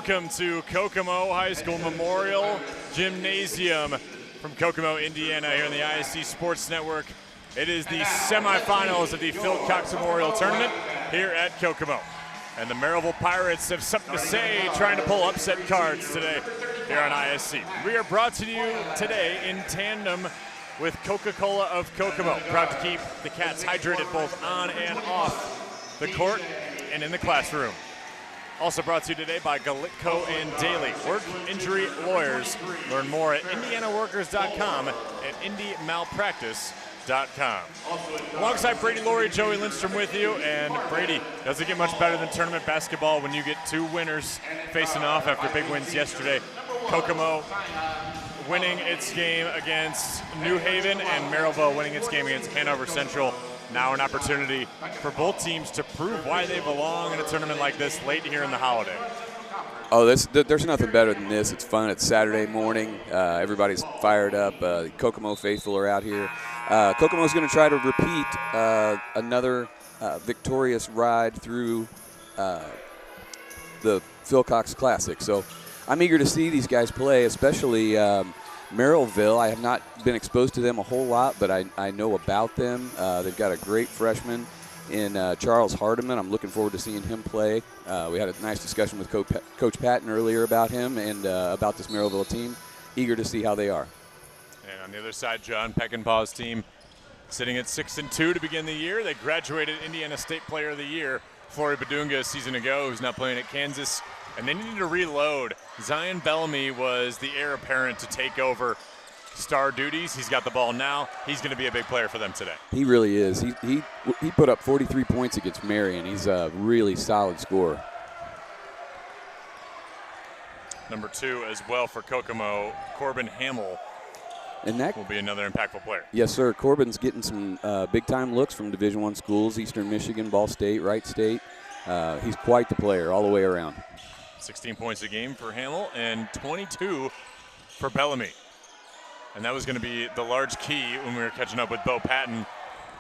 welcome to Kokomo High School Memorial Gymnasium from Kokomo, Indiana, here in the IHSAA Sports Network. It is the semifinals of the Phil Cox Memorial Tournament here at Kokomo. And the Merrillville Pirates have something to say, trying to pull upset cards today here on IHSAA. We are brought to you today in tandem with Coca-Cola of Kokomo, proud to keep the Cats hydrated both on and off the court and in the classroom. Also brought to you today by Galitco and Daly, work injury lawyers. Learn more at indianaworkers.com and indymalpractice.com. Alongside Brady Laurie, Joey Lindstrom with you. And Brady, does it get much better than tournament basketball when you get two winners facing off after big wins yesterday? Kokomo winning its game against New Haven and Merrillville winning its game against Hanover Central. Now an opportunity for both teams to prove why they belong in a tournament like this late here in the holiday. Oh, there's nothing better than this. It's fun. It's Saturday morning. Everybody's fired up. Kokomo faithful are out here. Kokomo's going to try to repeat another victorious ride through the Phil Cox Classic. So I'm eager to see these guys play, especially Merrillville. I have not been exposed to them a whole lot, but I know about them. They've got a great freshman in Charles Hardiman. I'm looking forward to seeing him play. We had a nice discussion with Coach Patton earlier about him and about this Merrillville team. Eager to see how they are. And on the other side, John Peckinpah's team sitting at 6-2 to begin the year. They graduated Indiana State Player of the Year, Flory Badunga, a season ago, who's now playing at Kansas. And they needed to reload. Zion Bellamy was the heir apparent to take over star duties. He's got the ball now. He's going to be a big player for them today. He really is. He put up 43 points against Marion. He's a really solid scorer. Number 2 as well for Kokomo, Corbin Hamill. And that will be another impactful player. Yes, sir. Corbin's getting some big-time looks from Division I schools, Eastern Michigan, Ball State, Wright State. He's quite the player all the way around. 16 points a game for Hamill and 22 for Bellamy. And that was going to be the large key when we were catching up with Bo Patton,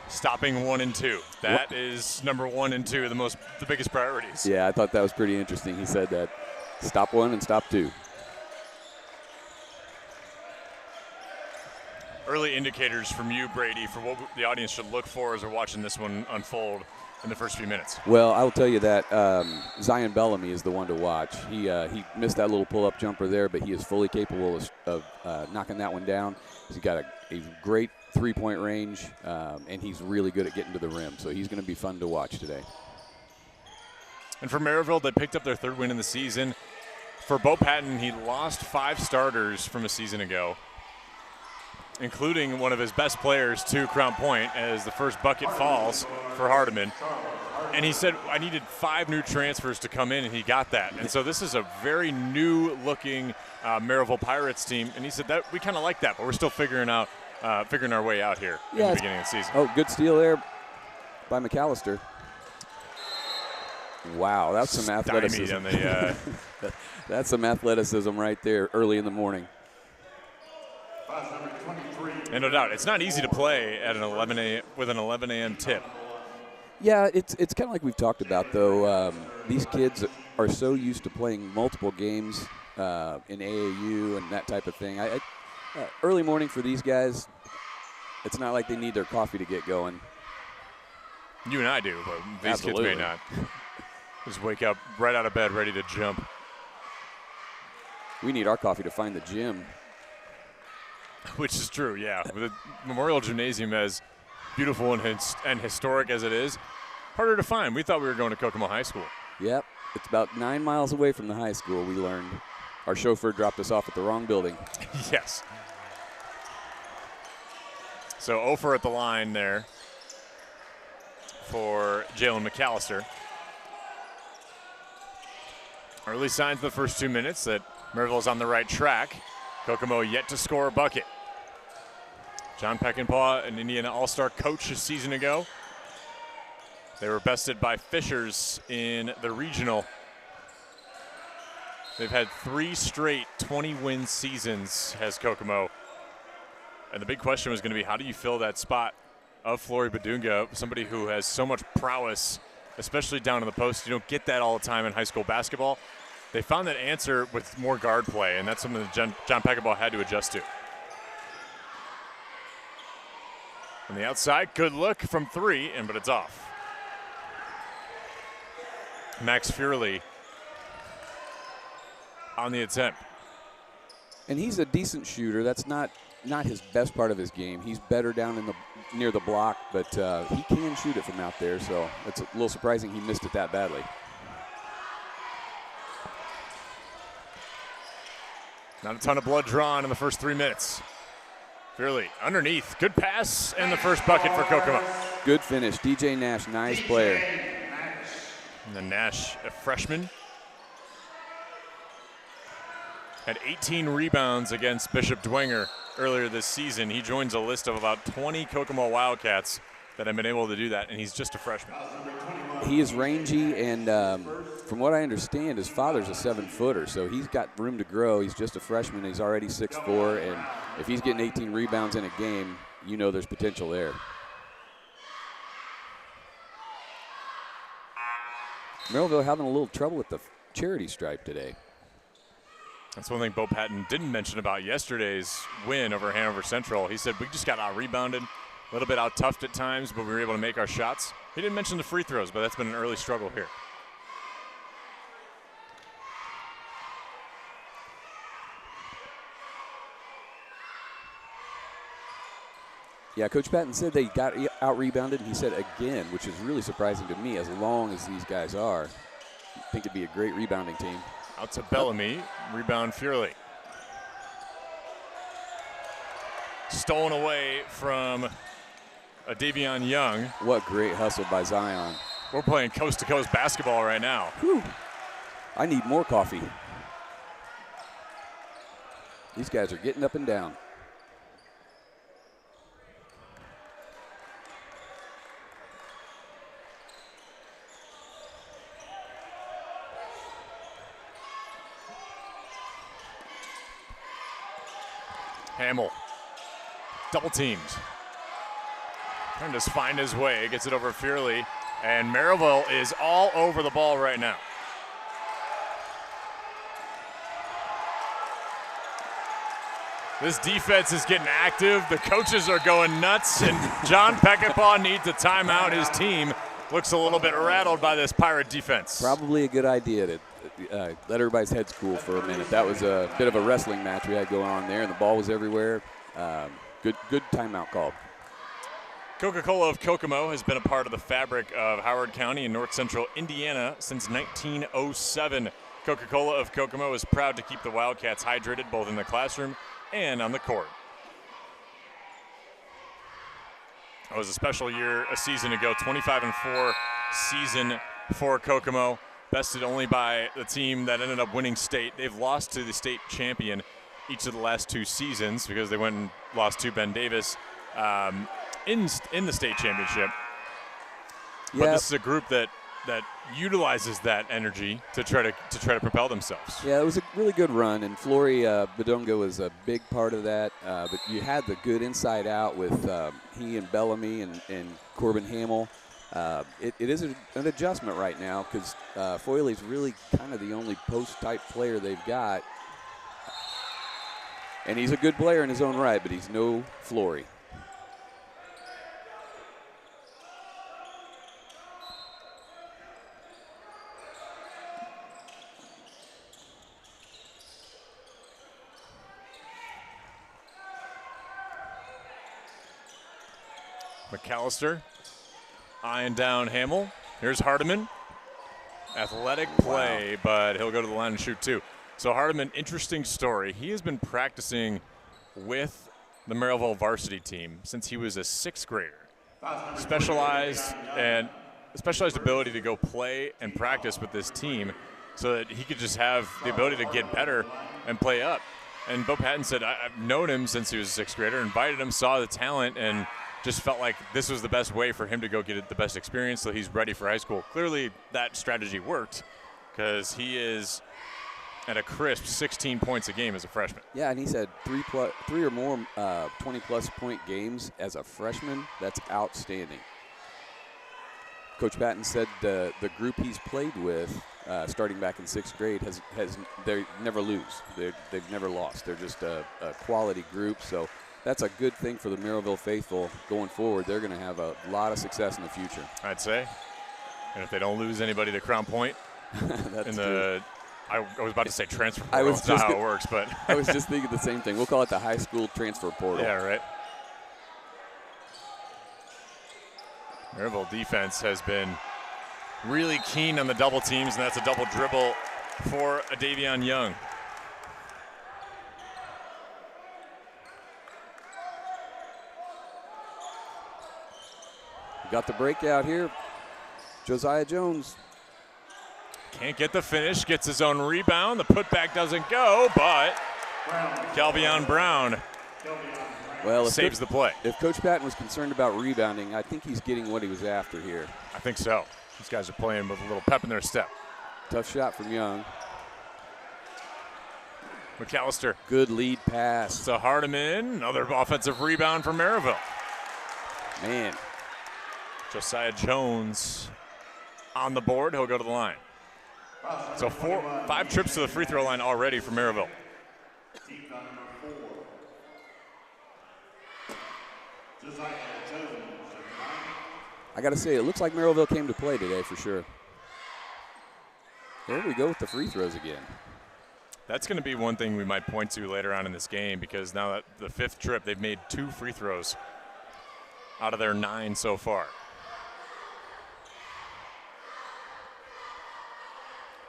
stopping 1 and 2. That is number 1 and 2, the biggest priorities. Yeah, I thought that was pretty interesting. He said that. Stop 1 and stop 2. Early indicators from you, Brady, for what the audience should look for as we're watching this one unfold in the first few minutes. Well, I will tell you that Zion Bellamy is the one to watch. He missed that little pull-up jumper there, but he is fully capable of knocking that one down. He's got a great three-point range, and he's really good at getting to the rim. So he's going to be fun to watch today. And for Merrillville, they picked up their 3rd win in the season. For Bo Patton, he lost 5 starters from a season ago, including one of his best players to Crown Point as the first bucket falls for Hardiman. And he said, I needed 5 new transfers to come in, and he got that. And so this is a very new-looking Merrillville Pirates team. And he said that we kind of like that, but we're still figuring our way out here in the beginning of the season. Oh, good steal there by McAllister. Wow, that's some athleticism. That's some athleticism right there early in the morning. And no doubt, it's not easy to play at an 11 a.m. tip. Yeah, it's kind of like we've talked about, though. These kids are so used to playing multiple games in AAU and that type of thing. Early morning for these guys, it's not like they need their coffee to get going. You and I do, but these kids may not. Just wake up right out of bed, ready to jump. We need our coffee to find the gym. Which is true, yeah. The Memorial Gymnasium, as beautiful and historic as it is, harder to find. We thought we were going to Kokomo High School. Yep. It's about 9 miles away from the high school, we learned. Our chauffeur dropped us off at the wrong building. Yes. So Ofer at the line there for Jalen McAllister. Early signs of the first 2 minutes that Merrillville's on the right track. Kokomo yet to score a bucket. John Peckinpah, an Indiana All-Star coach a season ago. They were bested by Fishers in the regional. They've had 3 straight 20-win seasons, has Kokomo. And the big question was going to be, how do you fill that spot of Flory Badunga, somebody who has so much prowess, especially down in the post? You don't get that all the time in high school basketball. They found that answer with more guard play, and that's something that John Peckinpah had to adjust to. On the outside, good look from 3, but it's off. Max Furley on the attempt. And he's a decent shooter. That's not his best part of his game. He's better down in near the block, but he can shoot it from out there, so it's a little surprising he missed it that badly. Not a ton of blood drawn in the first 3 minutes. Furley underneath, good pass, and the first bucket for Kokomo. Good finish, DJ Nash, nice player. And then Nash, a freshman, had 18 rebounds against Bishop Dwenger earlier this season. He joins a list of about 20 Kokomo Wildcats that have been able to do that, and he's just a freshman. He is rangy, and from what I understand, his father's a 7-footer, so he's got room to grow. He's just a freshman. He's already 6'4", and if he's getting 18 rebounds in a game, you know there's potential there. Merrillville having a little trouble with the charity stripe today. That's one thing Bo Patton didn't mention about yesterday's win over Hanover Central. He said we just got out-rebounded, a little bit out-toughed at times, but we were able to make our shots. He didn't mention the free throws, but that's been an early struggle here. Yeah, Coach Patton said they got out-rebounded, and he said again, which is really surprising to me as long as these guys are. I think it'd be a great rebounding team. Out to Bellamy, rebound Furley. Stolen away from Davion Young. What great hustle by Zion. We're playing coast-to-coast basketball right now. Whew. I need more coffee. These guys are getting up and down. Hamill, double teamed. Trying to just find his way, gets it over Furley, and Merrillville is all over the ball right now. This defense is getting active. The coaches are going nuts, and John Peckinpah needs a timeout. His team looks a little bit rattled by this Pirate defense. Probably a good idea to let everybody's heads cool for a minute. That was a bit of a wrestling match we had going on there, and the ball was everywhere. Good timeout called. Coca-Cola of Kokomo has been a part of the fabric of Howard County and North Central Indiana since 1907. Coca-Cola of Kokomo is proud to keep the Wildcats hydrated both in the classroom and on the court. It was a special year a season ago, 25-4 season for Kokomo. Bested only by the team that ended up winning state. They've lost to the state champion each of the last 2 seasons because they went and lost to Ben Davis in the state championship. But this is a group that utilizes that energy to try to propel themselves. Yeah, it was a really good run, and Flory Badonga was a big part of that. But you had the good inside out with he and Bellamy and Corbin Hamill. It is an adjustment right now because Foyley's really kind of the only post-type player they've got. And he's a good player in his own right, but he's no Flory. McAllister eyeing down Hamill. Here's Hardiman. Athletic play, but he'll go to the line and shoot too. So Hardiman, interesting story. He has been practicing with the Merrillville varsity team since he was a 6th grader. Specialized ability to go play and practice with this team so that he could just have the ability to get better and play up. And Bo Patton said, I've known him since he was a 6th grader, invited him, saw the talent, and just felt like this was the best way for him to go get the best experience so he's ready for high school. Clearly that strategy worked because he is at a crisp 16 points a game as a freshman. Yeah, and he's had three or more 20-plus point games as a freshman. That's outstanding. Coach Patton said the group he's played with, starting back in 6th grade, they never lose. They've never lost. They're just a quality group. So that's a good thing for the Merrillville faithful going forward. They're going to have a lot of success in the future. I'd say. And if they don't lose anybody to Crown Point in the, I was about to say transfer portal. That's not how it works, but I was just thinking the same thing. We'll call it the high school transfer portal. Yeah, right. Merrillville defense has been really keen on the double teams, and that's a double dribble for Davion Young. Got the breakout here. Josiah Jones. Can't get the finish, gets his own rebound. The putback doesn't go, but Kelvion Brown saves the play. If Coach Patton was concerned about rebounding, I think he's getting what he was after here. I think so. These guys are playing with a little pep in their step. Tough shot from Young. McAllister. Good lead pass. To Hardiman. Another offensive rebound for Merrillville. Man. Josiah Jones on the board. He'll go to the line. So 5 trips to the free throw line already for Merrillville. I got to say, it looks like Merrillville came to play today for sure. There we go with the free throws again. That's going to be one thing we might point to later on in this game, because now that the 5th trip, they've made 2 free throws out of their 9 so far.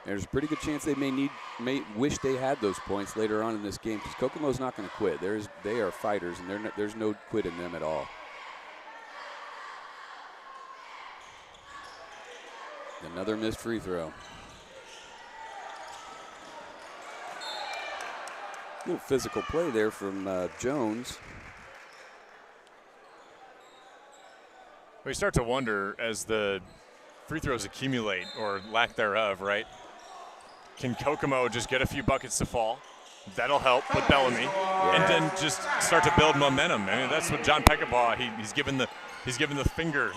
There's a pretty good chance they may wish they had those points later on in this game, because Kokomo's not going to quit. They are fighters, and there's no quit in them at all. Another missed free throw. A little physical play there from Jones. We start to wonder, as the free throws accumulate, or lack thereof, right? Can Kokomo just get a few buckets to fall? That'll help with Bellamy, and then just start to build momentum. I mean, that's what John Peckabaugh, he's given the finger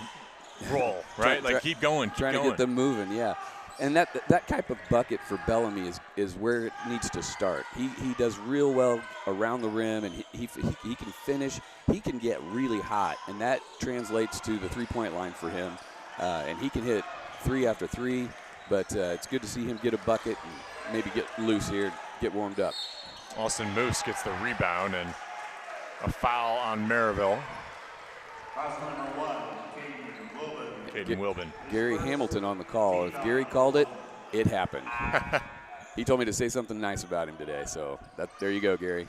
roll, right? Like keep going, keep trying going. To get them moving, yeah. And that type of bucket for Bellamy is where it needs to start. He does real well around the rim, and he can finish. He can get really hot, and that translates to the three-point line for him. And he can hit 3 after 3, but it's good to see him get a bucket and maybe get loose here, get warmed up. Austin Moose gets the rebound, and a foul on Merrillville. Caden Wilbin. Gary Hamilton on the call. If Gary called it, it happened. He told me to say something nice about him today, so there you go, Gary.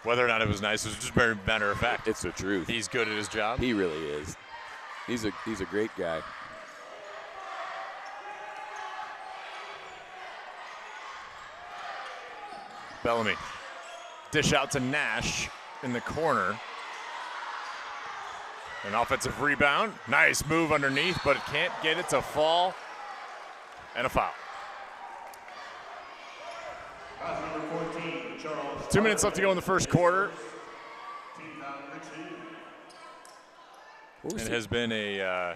Whether or not it was nice was just very matter of fact. It's the truth. He's good at his job. He really is. He's a great guy. Bellamy. Dish out to Nash in the corner. An offensive rebound. Nice move underneath, but it can't get it to fall. And a foul. 2 minutes left to go in the first quarter. It has been a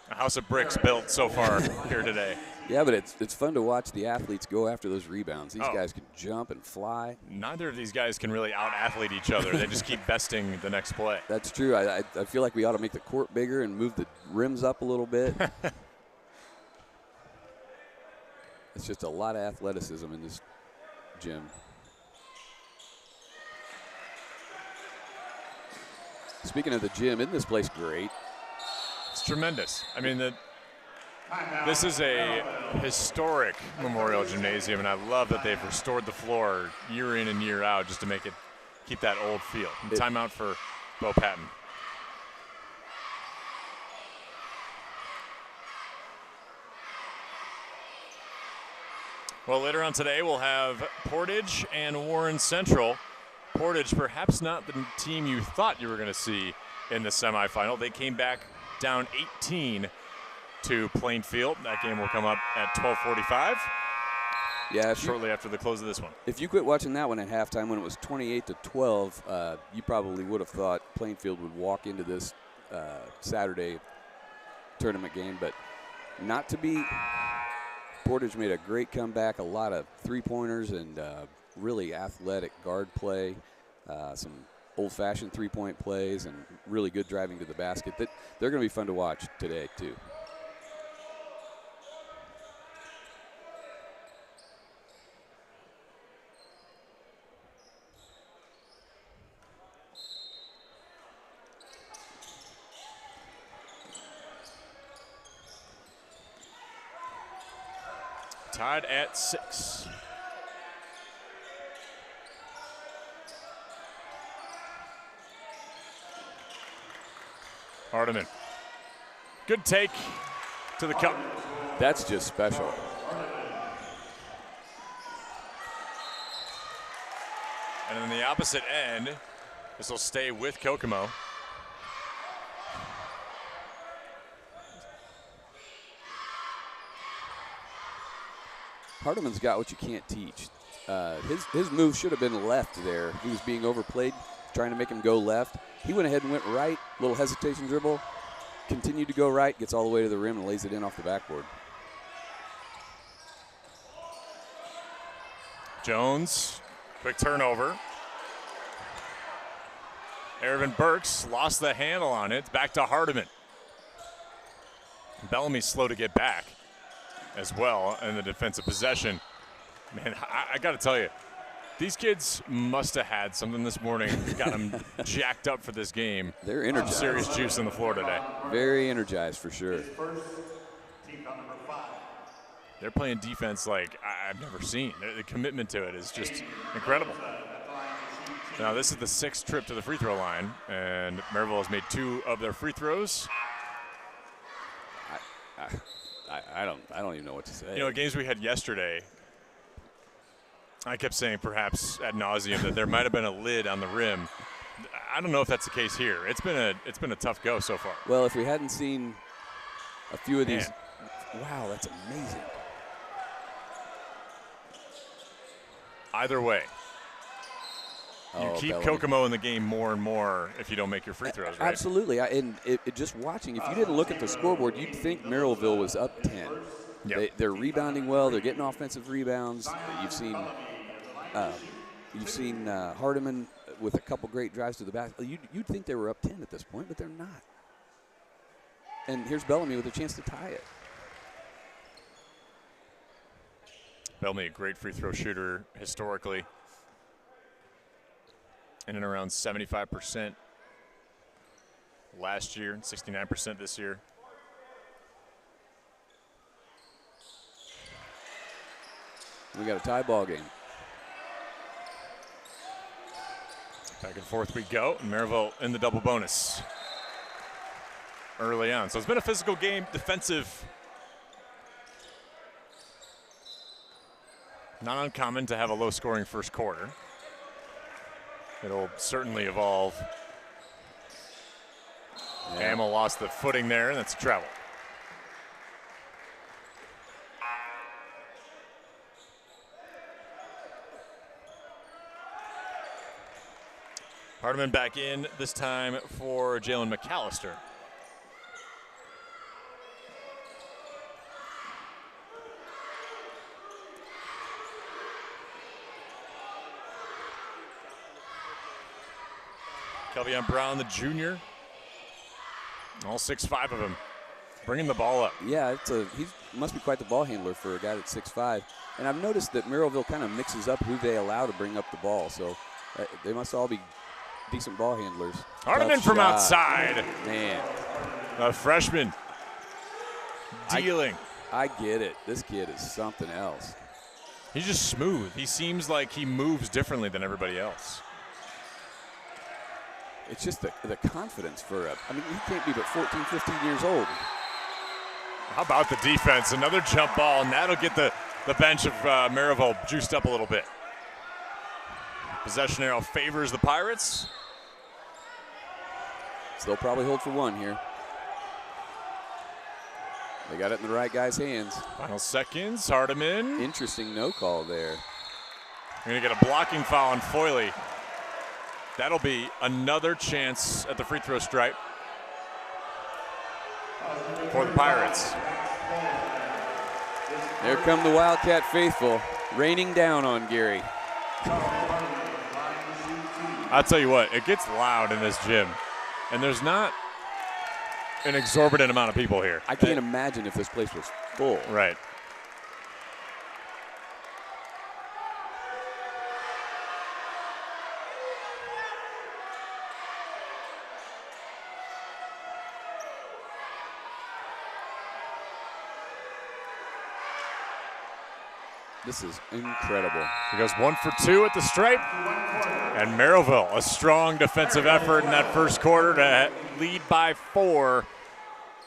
house of bricks built so far here today. Yeah, but it's fun to watch the athletes go after those rebounds. These guys can jump and fly. Neither of these guys can really out-athlete each other. They just keep besting the next play. That's true. I feel like we ought to make the court bigger and move the rims up a little bit. It's just a lot of athleticism in this gym. Speaking of the gym, isn't this place great? It's tremendous. I mean, this is a historic Memorial Gymnasium, and I love that they've restored the floor year in and year out just to keep that old feel. Timeout for Bo Patton. Well, later on today, we'll have Portage and Warren Central. Portage, perhaps not the team you thought you were going to see in the semifinal. They came back down 18 to Plainfield. That game will come up at 12:45. Yeah, shortly after the close of this one. If you quit watching that one at halftime when it was 28-12, you probably would have thought Plainfield would walk into this Saturday tournament game, but not to be. Portage made a great comeback, a lot of three-pointers and really athletic guard play, some old-fashioned three-point plays, and really good driving to the basket. They're going to be fun to watch today, too. Tied at 6. Hardiman. Good take to the cup. That's just special. And then the opposite end, this will stay with Kokomo. Hardiman's got what you can't teach. His move should have been left there. He was being overplayed, trying to make him go left. He went ahead and went right, little hesitation dribble, continued to go right, gets all the way to the rim and lays it in off the backboard. Jones, quick turnover. Ervin Burks lost the handle on it. Back to Hardiman. Bellamy's slow to get back as well in the defensive possession. Man, I got to tell you, these kids must have had something this morning, got them jacked up for this game. They're energized. Some serious juice on the floor today. Very energized for sure. They're playing defense like I've never seen. The commitment to it is just incredible. Now this is the 6th trip to the free throw line, and Merrillville has made 2 of their free throws. I don't even know what to say. You know, games we had yesterday, I kept saying perhaps ad nauseum that there might have been a lid on the rim. I don't know if that's the case here. It's been a tough go so far. Well, if we hadn't seen a few of these, wow, that's amazing. Either way, you keep Bellamy. Kokomo in the game more and more if you don't make your free throws, right? Absolutely. Just watching, if you didn't look at the scoreboard, you'd think Merrillville was up 10. Yep. They're rebounding well. They're getting offensive rebounds. You've seen Hardiman with a couple great drives to the basket. You'd think they were up 10 at this point, but they're not. And here's Bellamy with a chance to tie it. Bellamy, a great free throw shooter historically. In and around 75% last year, 69% this year. We got a tie ball game. Back and forth we go, and Merrillville in the double bonus early on. So it's been a physical game, defensive. Not uncommon to have a low-scoring first quarter. It'll certainly evolve. Yeah. Hamill lost the footing there, and that's a travel. Hardiman back in, this time for Jalen McAllister. Kelvion Brown, the junior. All 6'5" of him, bringing the ball up. Yeah, he must be quite the ball handler for a guy that's 6'5". And I've noticed that Merrillville kind of mixes up who they allow to bring up the ball. So they must all be decent ball handlers. Hardiman from outside. Man. A freshman dealing. I get it. This kid is something else. He's just smooth. He seems like he moves differently than everybody else. It's just the confidence for I mean, he can't be but 14, 15 years old. How about the defense? Another jump ball, and that'll get the bench of Merrillville juiced up a little bit. Possession arrow favors the Pirates. So they'll probably hold for one here. They got it in the right guy's hands. Final seconds, Hardiman. Interesting no call there. We're going to get a blocking foul on Foyley. That'll be another chance at the free throw stripe. for the Pirates. There come the Wildcat faithful, raining down on Gary. I'll tell you what, it gets loud in this gym, and there's not an exorbitant amount of people here. I can't imagine if this place was full. Right. This is incredible. He goes 1 for 2 at the stripe. And Merrillville, a strong defensive effort in that first quarter to lead by 4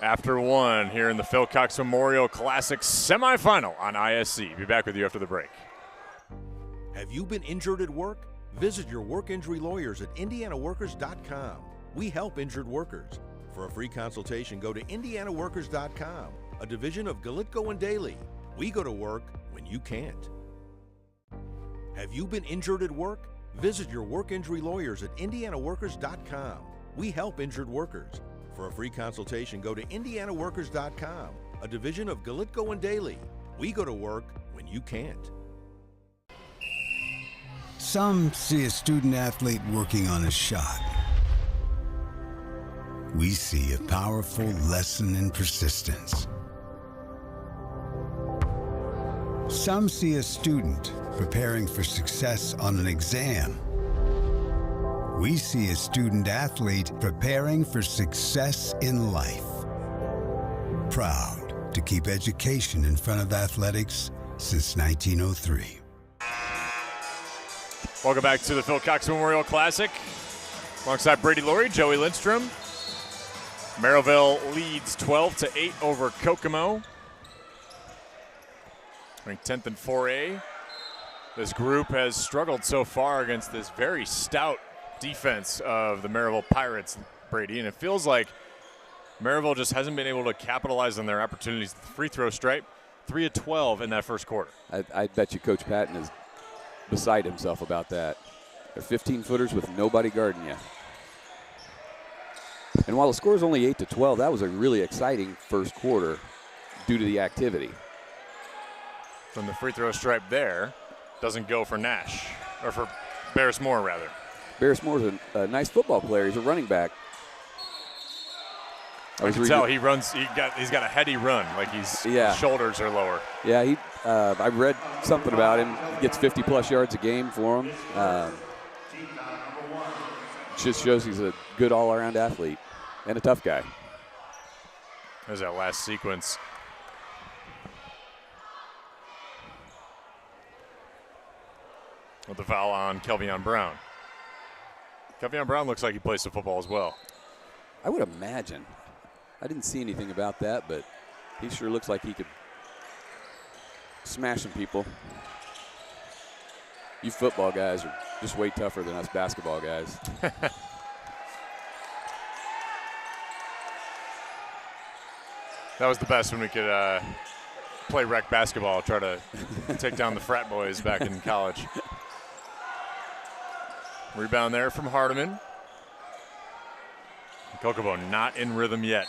after 1 here in the Phil Cox Memorial Classic semifinal on ISC. Be back with you after the break. Have you been injured at work? Visit your work injury lawyers at indianaworkers.com. We help injured workers. For a free consultation, go to indianaworkers.com, a division of Galitko and Daly. We go to work when you can't. Have you been injured at work? Visit your work injury lawyers at indianaworkers.com. We help injured workers. For a free consultation, go to indianaworkers.com, a division of Galitko and Daly. We go to work when you can't. Some see a student athlete working on a shot. We see a powerful lesson in persistence. Some see a student preparing for success on an exam. We see a student athlete preparing for success in life. Proud to keep education in front of athletics since 1903. Welcome back to the Phil Cox Memorial Classic. Alongside Brady Laurie, Joey Lindstrom. Merrillville leads 12-8 over Kokomo. Ranked 10th in 4A. This group has struggled so far against this very stout defense of the Merrillville Pirates, Brady, and it feels like Merrillville just hasn't been able to capitalize on their opportunities at the free throw stripe. 3 of 12 in that first quarter. I bet you Coach Patton is beside himself about that. They're 15-footers with nobody guarding you. And while the score is only 8-12, that was a really exciting first quarter due to the activity. From the free throw stripe there, doesn't go for Nash, or for Barris Moore, rather. Barris Moore's a nice football player. He's a running back. I can tell he runs. He's got a heady run, like his shoulders are lower. Yeah, I read something about him. He gets 50-plus yards a game for him. Just shows he's a good all-around athlete and a tough guy. There's that last sequence. With the foul on Kelvion Brown. Kelvion Brown looks like he plays some football as well. I would imagine. I didn't see anything about that, but he sure looks like he could smash some people. You football guys are just way tougher than us basketball guys. That was the best when we could play rec basketball, try to take down the frat boys back in college. Rebound there from Hardiman. Kokomo not in rhythm yet.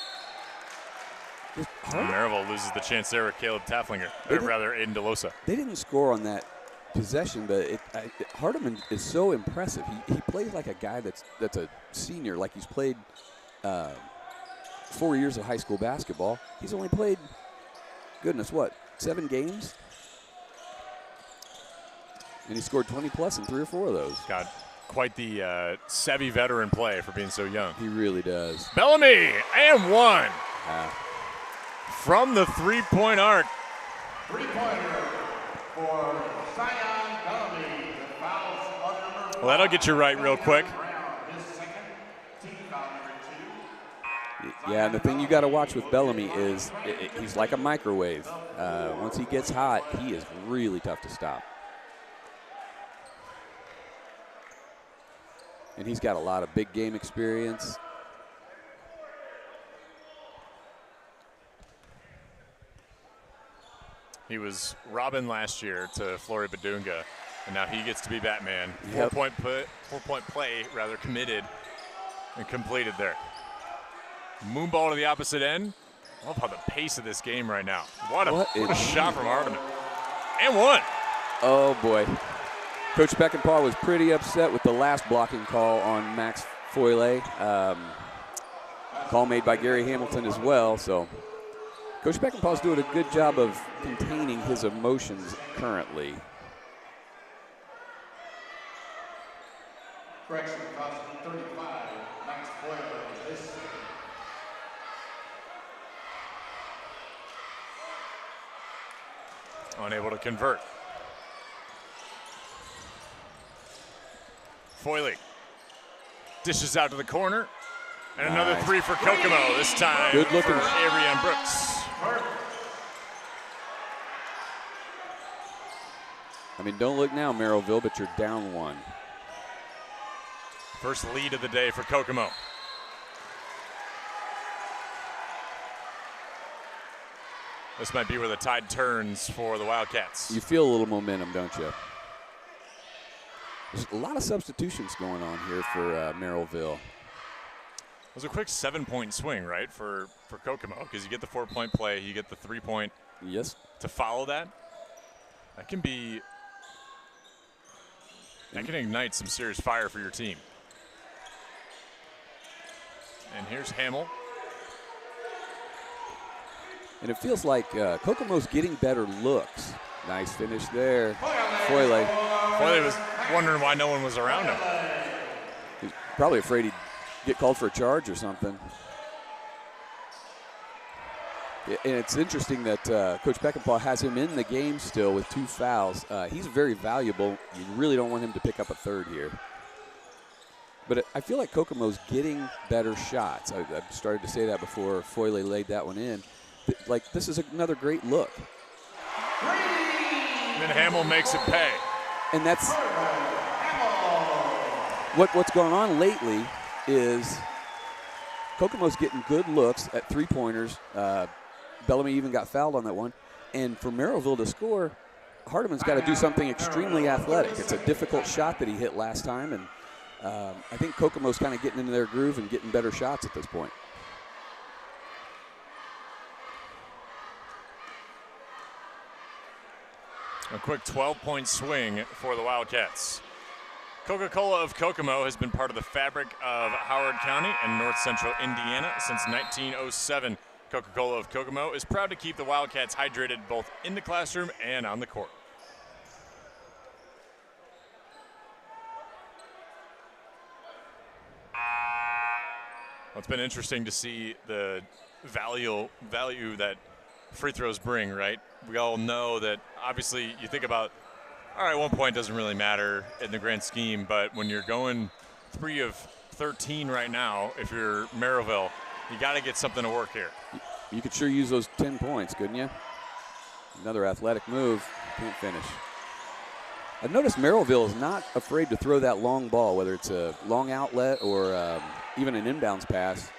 Merrillville loses the chance there with Caleb Tafflinger, or rather Aiden DeLosa. They didn't score on that possession, but Hardiman is so impressive. He plays like a guy that's a senior, like he's played 4 years of high school basketball. He's only played, goodness, what, 7 games? And he scored 20-plus in 3 or 4 of those. God, quite the savvy veteran play for being so young. He really does. Bellamy, and one. From the three-point arc. Three-pointer for Zion Bellamy. Well, that'll get you right real quick. Yeah, and the thing you got to watch with Bellamy is he's like a microwave. Once he gets hot, he is really tough to stop. And he's got a lot of big game experience. He was Robin last year to Flory Badunga, and now he gets to be Batman. Yep. Four-point play, rather committed and completed there. Moonball to the opposite end. I love how the pace of this game right now. What a shot from Hardiman. And one. Oh, boy. Coach Peckinpah was pretty upset with the last blocking call on Max Foyle. Call made by Gary Hamilton as well. So Coach Peckinpah's doing a good job of containing his emotions currently. Correction, cost 35, Max Foyle. This unable to convert. Foyle dishes out to the corner. And another three for Kokomo, this time good looking for Ariane Brooks. I mean, don't look now, Merrillville, but you're down one. First lead of the day for Kokomo. This might be where the tide turns for the Wildcats. You feel a little momentum, don't you? There's a lot of substitutions going on here for Merrillville. It was a quick 7-point swing, right, for Kokomo, because you get the 4-point play, you get the 3-point. Yes. To follow that, that can ignite some serious fire for your team. And here's Hamill. And it feels like Kokomo's getting better looks. Nice finish there. Foyle. Foyle was wondering why no one was around him. He's probably afraid he'd get called for a charge or something. And it's interesting that Coach Peckinpah has him in the game still with 2 fouls. He's very valuable. You really don't want him to pick up a third here. But I feel like Kokomo's getting better shots. I started to say that before Foyle laid that one in. Like, this is another great look. And then Hamill makes it pay. And that's what's going on lately is Kokomo's getting good looks at 3-pointers. Bellamy even got fouled on that one. And for Merrillville to score, Hardiman's got to do something extremely athletic. It's a difficult shot that he hit last time, and I think Kokomo's kind of getting into their groove and getting better shots at this point. A quick 12-point swing for the Wildcats. Coca-Cola of Kokomo has been part of the fabric of Howard County and North Central Indiana since 1907. Coca-Cola of Kokomo is proud to keep the Wildcats hydrated both in the classroom and on the court. Well, it's been interesting to see the value that free throws bring, right? We all know that obviously you think about, all right, 1 point doesn't really matter in the grand scheme, but when you're going 3 of 13 right now, if you're Merrillville, you got to get something to work here. You could sure use those 10 points, couldn't you? Another athletic move, can't finish. I've noticed Merrillville is not afraid to throw that long ball, whether it's a long outlet or even an inbounds pass.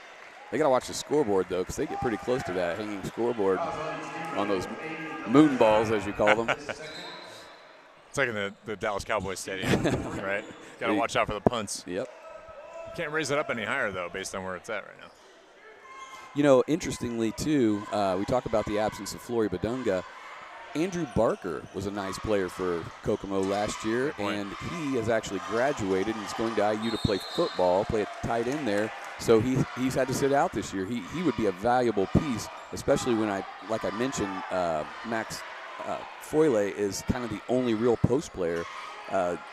They got to watch the scoreboard, though, because they get pretty close to that hanging scoreboard on those moon balls, as you call them. It's like in the Dallas Cowboys stadium, right? Got to watch out for the punts. Yep. Can't raise it up any higher, though, based on where it's at right now. You know, interestingly, too, we talk about the absence of Flory Badunga. Andrew Barker was a nice player for Kokomo last year, and he has actually graduated and is going to IU to play football, play a tight end there. So he's had to sit out this year. He would be a valuable piece, especially when like I mentioned, Max Foyle is kind of the only real post player.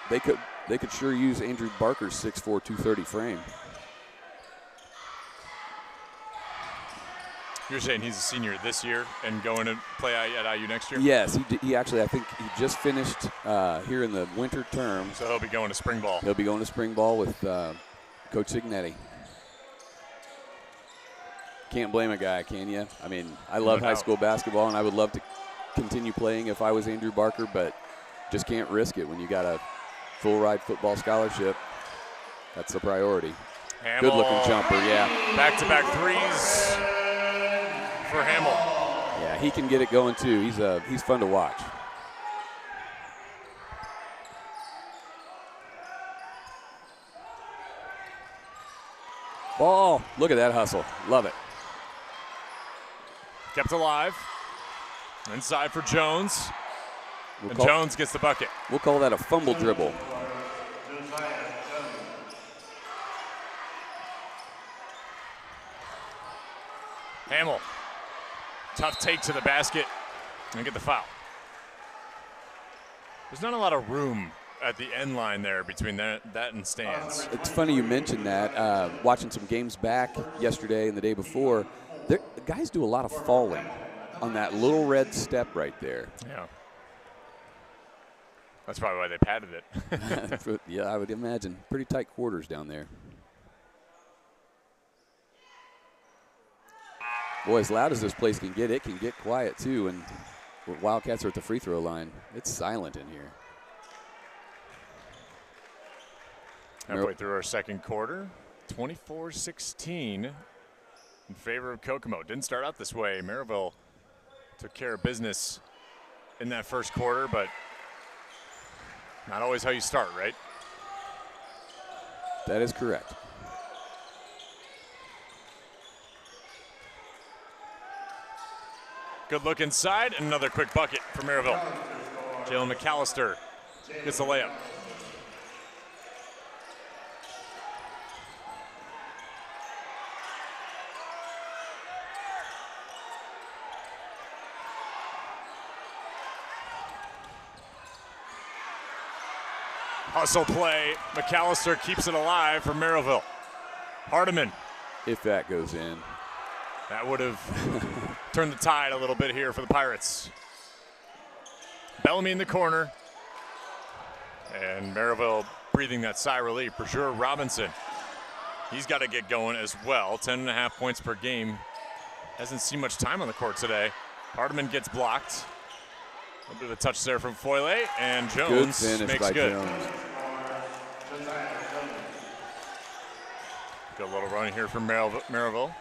They could sure use Andrew Barker's 6'4", 230 frame. You're saying he's a senior this year and going to play at IU next year? Yes, he actually, I think he just finished here in the winter term. So he'll be going to spring ball. He'll be going to spring ball with Coach Signetti. Can't blame a guy, can you? I mean, I love high school basketball, and I would love to continue playing if I was Andrew Barker, but just can't risk it when you got a full-ride football scholarship. That's the priority. Good-looking jumper, yeah. Back-to-back threes for Hamill. Yeah, he can get it going, too. He's fun to watch. Ball. Look at that hustle. Love it. kept alive. Inside for Jones. And Jones gets the bucket. We'll call that a fumble dribble. Hamill. Tough take to the basket and get the foul. There's not a lot of room at the end line there between that and stands. It's funny you mentioned that. Watching some games back yesterday and the day before, the guys do a lot of falling on that little red step right there. Yeah. That's probably why they padded it. Yeah, I would imagine. Pretty tight quarters down there. Boy, as loud as this place can get, it can get quiet too. And when Wildcats are at the free throw line, it's silent in here. Halfway through our second quarter, 24-16 in favor of Kokomo. Didn't start out this way. Merrillville took care of business in that first quarter, but not always how you start, right? That is correct. Good look inside, and another quick bucket for Merrillville. Jalen McAllister gets the layup. Hustle play. McAllister keeps it alive for Merrillville. Hardiman. If that goes in. That would have turned the tide a little bit here for the Pirates. Bellamy in the corner. And Merrillville breathing that sigh of relief. For sure, Robinson. He's got to get going as well. 10.5 points per game. Hasn't seen much time on the court today. Hardiman gets blocked. A little bit of a touch there from Foyle, and Jones good finish makes by good. Jones. Good little run here from Merrillville.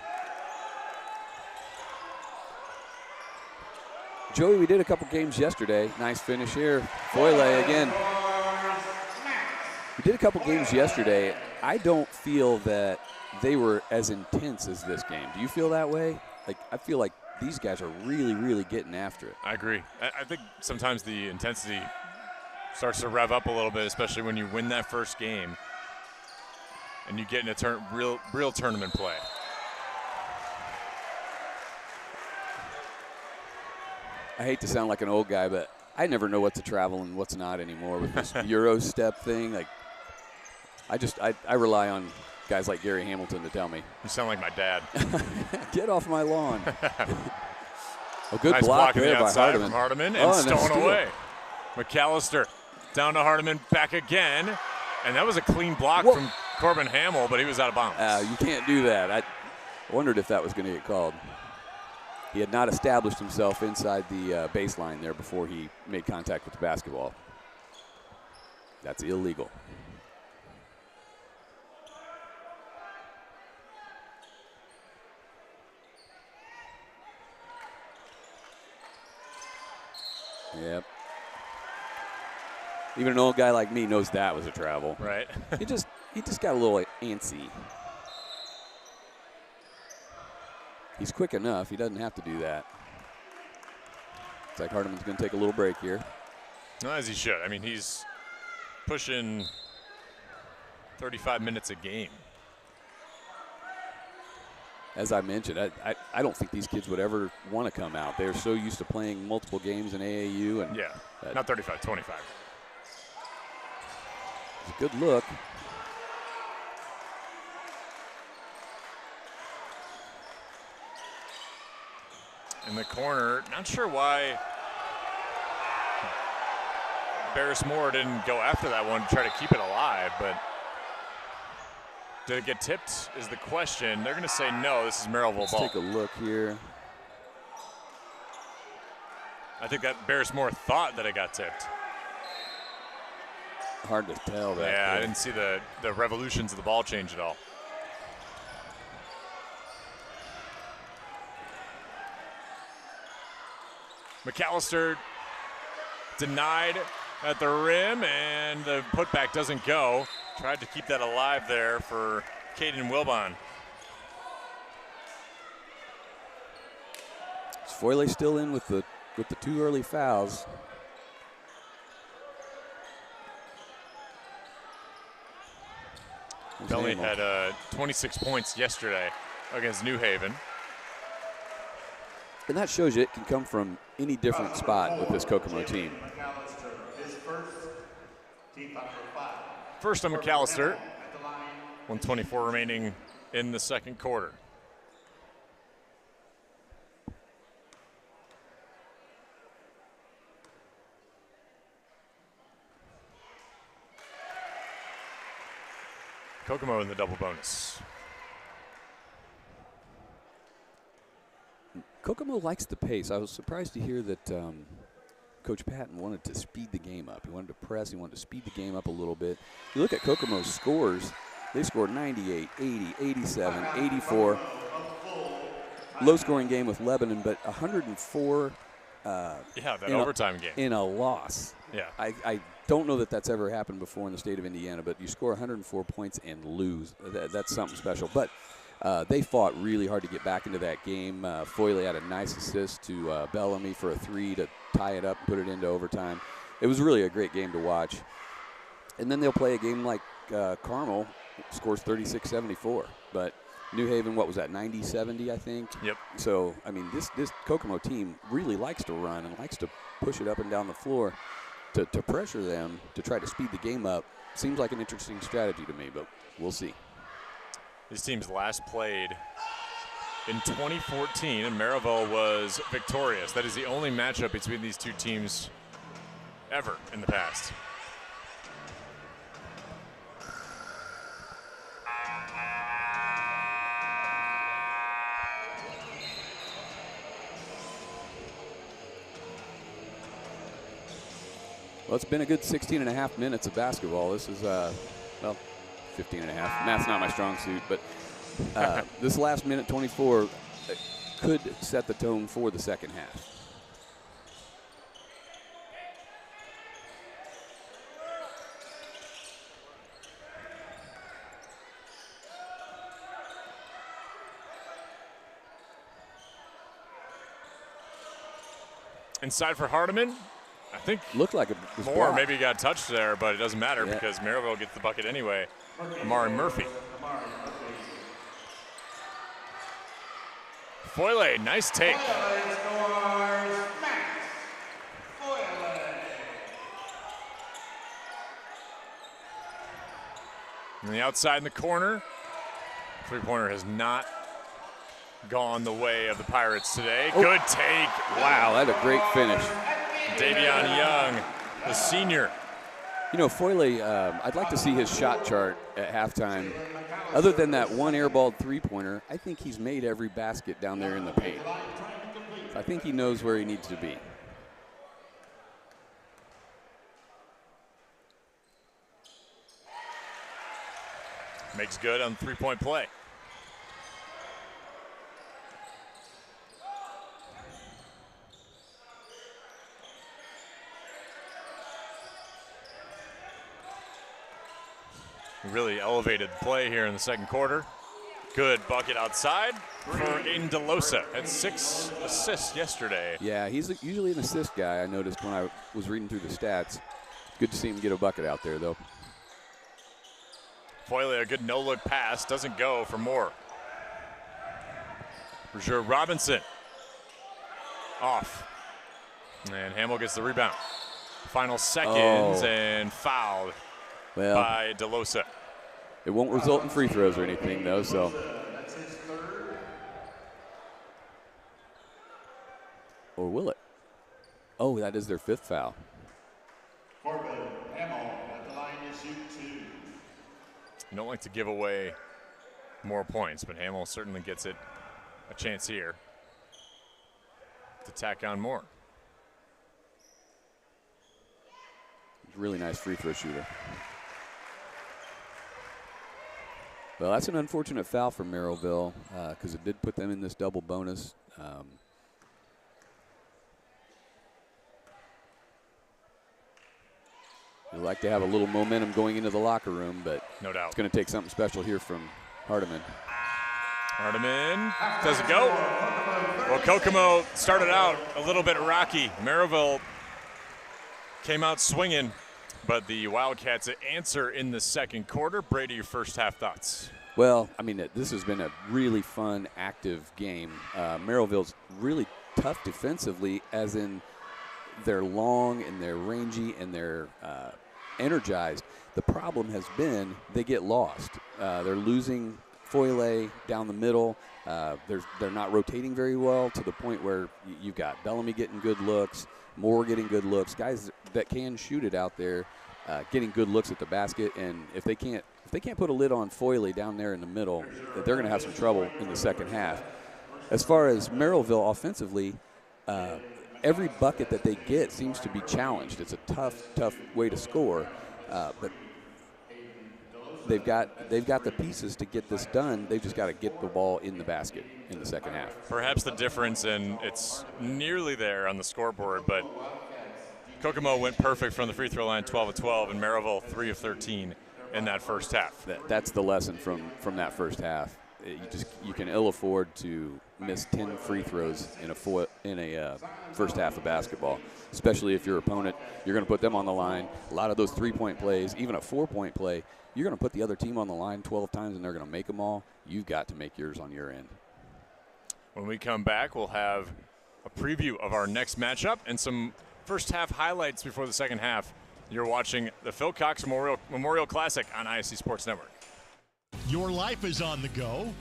Joey, we did a couple games yesterday. Nice finish here. Foyle again. We did a couple games yesterday. I don't feel that they were as intense as this game. Do you feel that way? Like, I feel like these guys are really, really getting after it. I agree. I think sometimes the intensity starts to rev up a little bit, especially when you win that first game and you get into real tournament play. I hate to sound like an old guy, but I never know what's a travel and what's not anymore with this Euro step thing. Like, I rely on guys like Gary Hamilton to tell me. You sound like my dad. Get off my lawn. A good nice block there by Hardiman. Hardiman. From Hardiman and stolen away. McAllister down to Hardiman, back again. And that was a clean block from Corbin Hamill, but he was out of bounds. You can't do that. I wondered if that was going to get called. He had not established himself inside the baseline there before he made contact with the basketball. That's illegal. Yep. Even an old guy like me knows that was a travel. Right. he just got a little antsy. He's quick enough. He doesn't have to do that. It's like Hardiman's going to take a little break here. No, as he should. I mean, he's pushing 35 minutes a game. As I mentioned, I don't think these kids would ever want to come out. They're so used to playing multiple games in AAU. And yeah, not 35, 25. It's a good look. In the corner, not sure why Barris Moore didn't go after that one to try to keep it alive, but did it get tipped is the question. They're going to say no, this is Merrillville Let's ball. take a look here. I think that Barris Moore thought that it got tipped. Hard to tell that. Yeah, I didn't see the revolutions of the ball change at all. McAllister denied at the rim, and the putback doesn't go. Tried to keep that alive there for Caden Wilbon. It's Foyle still in with the 2 early fouls. Belly had 26 points yesterday against New Haven. And that shows you it can come from any different spot with this Kokomo team. First on McAllister. 1:24 remaining in the second quarter. Kokomo in the double bonus. Kokomo likes the pace. I was surprised to hear that Coach Patton wanted to speed the game up. He wanted to press. He wanted to speed the game up a little bit. You look at Kokomo's scores. They scored 98, 80, 87, 84. Low-scoring game with Lebanon, but 104 that overtime game. In a loss. Yeah. I don't know that that's ever happened before in the state of Indiana, but you score 104 points and lose. That's something special. But they fought really hard to get back into that game. Foyle had a nice assist to Bellamy for a 3 to tie it up and put it into overtime. It was really a great game to watch. And then they'll play a game like Carmel, scores 36-74. But New Haven, what was that, 90-70, I think? Yep. So, I mean, this Kokomo team really likes to run and likes to push it up and down the floor to pressure them, to try to speed the game up. Seems like an interesting strategy to me, but we'll see. These teams last played in 2014, and Merrillville was victorious. That is the only matchup between these two teams ever in the past. Well, it's been a good 16 and a half minutes of basketball. This is, 15 and a half. Math's not my strong suit, but this last minute 24 could set the tone for the second half. Inside for Hardiman. I think looked like it was more. blocked. Maybe got touched there, but it doesn't matter because Merrillville gets the bucket anyway. Amari Murphy. Foyle, nice take. On the outside in the corner. Three-pointer has not gone the way of the Pirates today. Oh. Good take. Wow, that's a great finish. Davion Young, the senior. You know, Foyle, I'd like to see his shot chart at halftime. Other than that one airballed three-pointer, I think he's made every basket down there in the paint. I think he knows where he needs to be. Makes good on three-point play. Really elevated play here in the second quarter. Good bucket outside for Aiden DeLosa. Had 6 assists yesterday. Yeah, he's usually an assist guy, I noticed when I was reading through the stats. Good to see him get a bucket out there, though. Foyle, a good no-look pass. Doesn't go for more. Roger Robinson. Off. And Hamill gets the rebound. Final seconds and fouled by DeLosa. It won't result in free throws or anything, though, so. Or will it? Oh, that is their 5th foul. Corbin Hamill at the line to shoot 2. You don't like to give away more points, but Hamill certainly gets it a chance here to tack on more. He's a really nice free throw shooter. Well, that's an unfortunate foul for Merrillville because it did put them in this double bonus. You'd like to have a little momentum going into the locker room, but no doubt it's going to take something special here from Hardiman. Hardiman does it go? Well, Kokomo started out a little bit rocky. Merrillville came out swinging, but the Wildcats answer in the second quarter. Brady, your first half thoughts? Well, I mean, this has been a really fun, active game. Merrillville's really tough defensively, as in they're long and they're rangy and they're energized. The problem has been they get lost. They're losing Foyle down the middle. They're not rotating very well, to the point where you've got Bellamy getting good looks, Moore getting good looks, guys that can shoot it out there, getting good looks at the basket. And if they can't put a lid on Foyle down there in the middle, they're going to have some trouble in the second half. As far as Merrillville offensively, every bucket that they get seems to be challenged. It's a tough way to score, but they've got the pieces to get this done. They've just got to get the ball in the basket in the second half. Perhaps the difference, and it's nearly there on the scoreboard, but Kokomo went perfect from the free throw line, 12 of 12, and Merrillville 3 of 13 in that first half. That's the lesson from that first half. You can ill afford to miss 10 free throws in a first half of basketball, especially if your opponent, you're going to put them on the line. A lot of those 3-point plays, even a 4-point play, you're going to put the other team on the line 12 times and they're going to make them all. You've got to make yours on your end. When we come back, we'll have a preview of our next matchup and some first half highlights before the second half. You're watching the Phil Cox Memorial Classic on ISC Sports Network. Your life is on the go.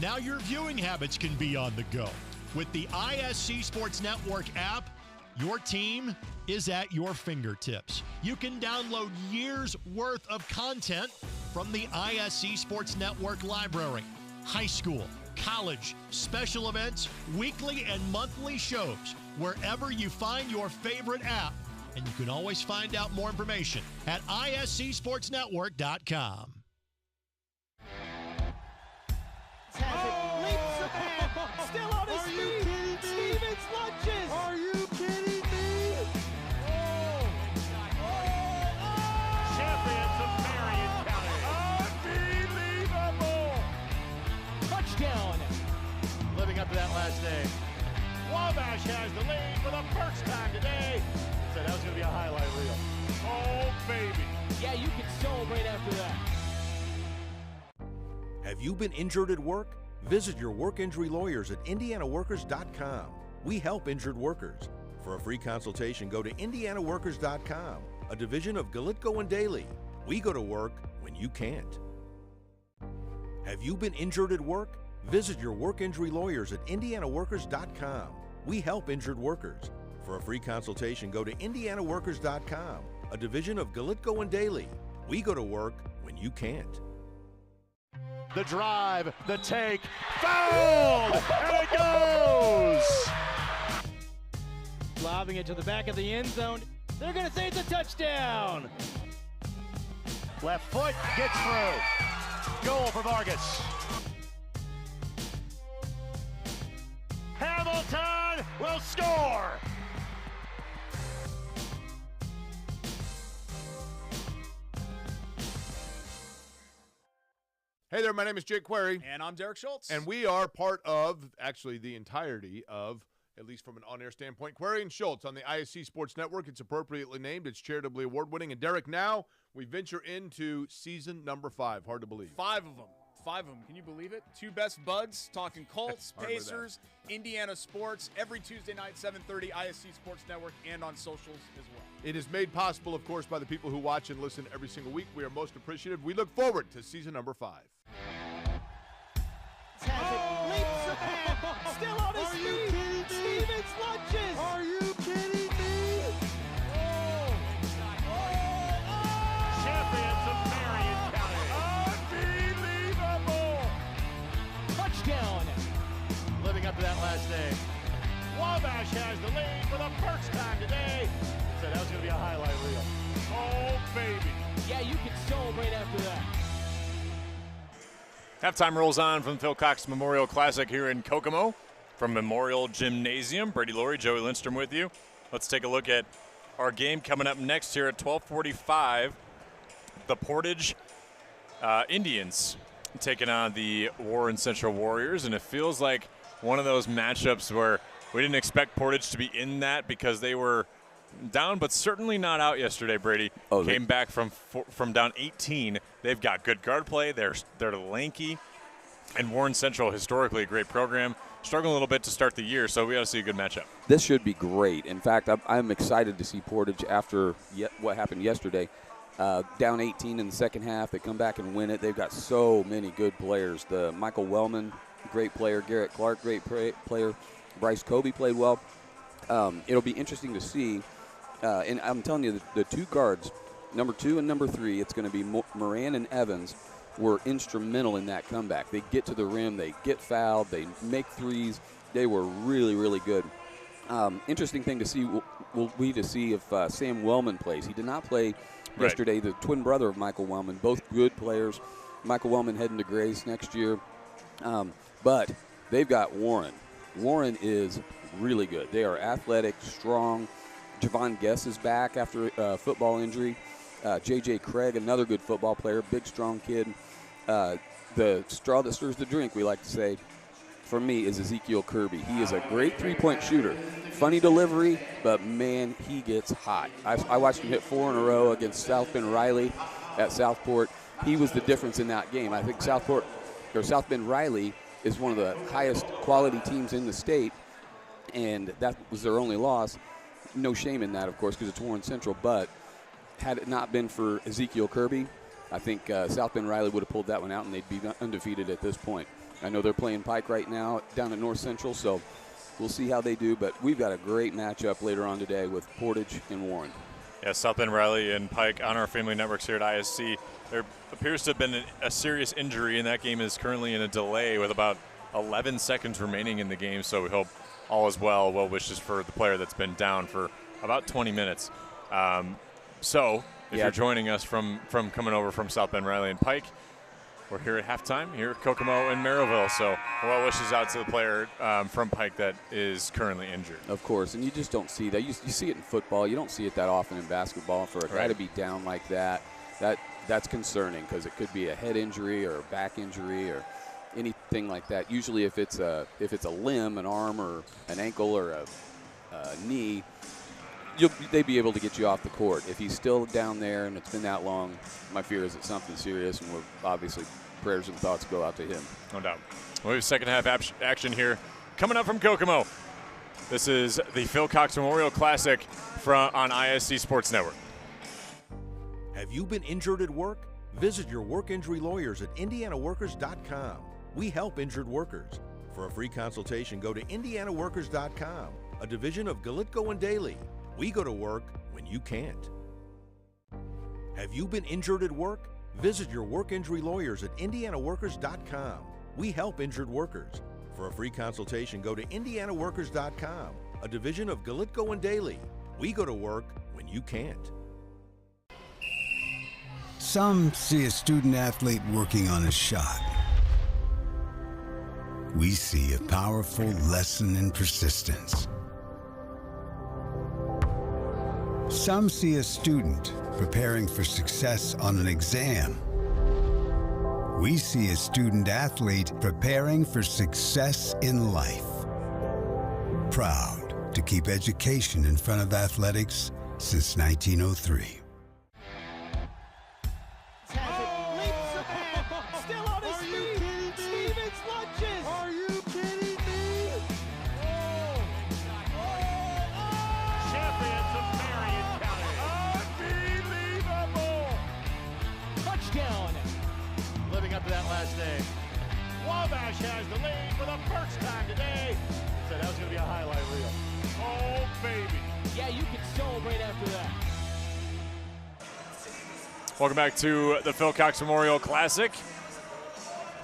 Now your viewing habits can be on the go. With the ISC Sports Network app, your team is at your fingertips. You can download years' worth of content from the ISC Sports Network library. High school, college, special events, weekly and monthly shows, wherever you find your favorite app. And you can always find out more information at iscsportsnetwork.com. Has it, leaps ahead, still on his feet. Stevens lunges. Are you kidding me? Champions of Marion County. Unbelievable! Touchdown. Living up to that last day. Wabash has the lead for the first time today. Said that was going to be a highlight reel. Oh, baby. Yeah, you can celebrate after that. Have you been injured at work? Visit your work injury lawyers at indianaworkers.com. We help injured workers. For a free consultation, go to indianaworkers.com, a division of Galitko and Daly. We go to work when you can't. Have you been injured at work? Visit your work injury lawyers at indianaworkers.com. We help injured workers. For a free consultation, go to indianaworkers.com, a division of Galitko and Daly. We go to work when you can't. The drive, the take, fouled, and it goes! Lobbing it to the back of the end zone. They're going to say it's a touchdown. Left foot gets through. Goal for Vargas. Hamilton will score! Hey there, my name is Jake Query. And I'm Derek Schultz. And we are part of, actually the entirety of, at least from an on-air standpoint, Query and Schultz on the ISC Sports Network. It's appropriately named. It's charitably award-winning. And Derek, now we venture into season number 5. Hard to believe. 5 of them. 5 of them. Can you believe it? 2 best buds talking Colts, Pacers, Indiana sports, every Tuesday night, 7:30, ISC Sports Network, and on socials as well. It is made possible, of course, by the people who watch and listen every single week. We are most appreciative. We look forward to season number 5. Has it, leaps ahead, still on his feet. Stevens lunges. Are you kidding me? Champions of Marion County. Unbelievable! Touchdown. Living up to that last day. Wabash has the lead for the first time today. Said that was going to be a highlight reel. Oh, baby. Yeah, you can celebrate after that. Halftime rolls on from the Phil Cox Memorial Classic here in Kokomo from Memorial Gymnasium. Brady Laurie, Joey Lindstrom with you. Let's take a look at our game coming up next here at 12:45. The Portage Indians taking on the Warren Central Warriors, and it feels like one of those matchups where we didn't expect Portage to be in that because they were down, but certainly not out yesterday, Brady. Came back from down 18. They've got good guard play. They're lanky. And Warren Central, historically a great program, struggling a little bit to start the year, so we ought to see a good matchup. This should be great. In fact, I'm excited to see Portage after what happened yesterday. Down 18 in the second half. They come back and win it. They've got so many good players. The Michael Wellman, great player. Garrett Clark, great player. Bryce Kobe played well. It'll be interesting to see. And I'm telling you, the two guards, number 2 and number 3, it's going to be Moran and Evans, were instrumental in that comeback. They get to the rim, they get fouled, they make threes. They were really, really good. Interesting thing to see will be to see if Sam Wellman plays. He did not play yesterday, the twin brother of Michael Wellman, both good players. Michael Wellman heading to Grace next year. But they've got Warren. Warren is really good. They are athletic, strong. Javon Guess is back after a football injury. J.J. Craig, another good football player, big, strong kid. The straw that stirs the drink, we like to say, for me, is Ezekiel Kirby. He is a great three-point shooter. Funny delivery, but, man, he gets hot. I watched him hit 4 in a row against South Bend Riley at Southport. He was the difference in that game. I think South Bend Riley is one of the highest quality teams in the state, and that was their only loss. No shame in that, of course, because it's Warren Central, but had it not been for Ezekiel Kirby, I think South Bend Riley would have pulled that one out and they'd be undefeated at this point. I know they're playing Pike right now down at North Central, so we'll see how they do, but we've got a great matchup later on today with Portage and Warren. Yeah, South Bend Riley and Pike on our family networks here at ISC. There appears to have been a serious injury, and that game is currently in a delay with about 11 seconds remaining in the game, so we hope all is well. Well wishes for the player that's been down for about 20 minutes. So if you're joining us from coming over from South Bend Riley and Pike, we're here at halftime here at Kokomo and Merrillville. So well wishes out to the player from Pike that is currently injured. Of course, and you just don't see that. You see it in football. You don't see it that often in basketball. For a guy to be down like that, that's concerning because it could be a head injury or a back injury or anything like that. Usually if it's a limb, an arm or an ankle or a knee, they'd be able to get you off the court. If he's still down there and it's been that long, my fear is it's something serious, and we're obviously prayers and thoughts go out to him. No doubt. We have second half action here coming up from Kokomo. This is the Phil Cox Memorial Classic on ISC Sports Network. Have you been injured at work? Visit your work injury lawyers at indianaworkers.com. We help injured workers. For a free consultation, go to indianaworkers.com, a division of Galitko and Daly. We go to work when you can't. Have you been injured at work? Visit your work injury lawyers at indianaworkers.com. We help injured workers. For a free consultation, go to indianaworkers.com, a division of Galitko and Daly. We go to work when you can't. Some see a student athlete working on a shot. We see a powerful lesson in persistence. Some see a student preparing for success on an exam. We see a student athlete preparing for success in life. Proud to keep education in front of athletics since 1903. Has the lead for the first time today. Said that was going to be a highlight reel. Oh, baby. Yeah, you can celebrate after that. Welcome back to the Phil Cox Memorial Classic.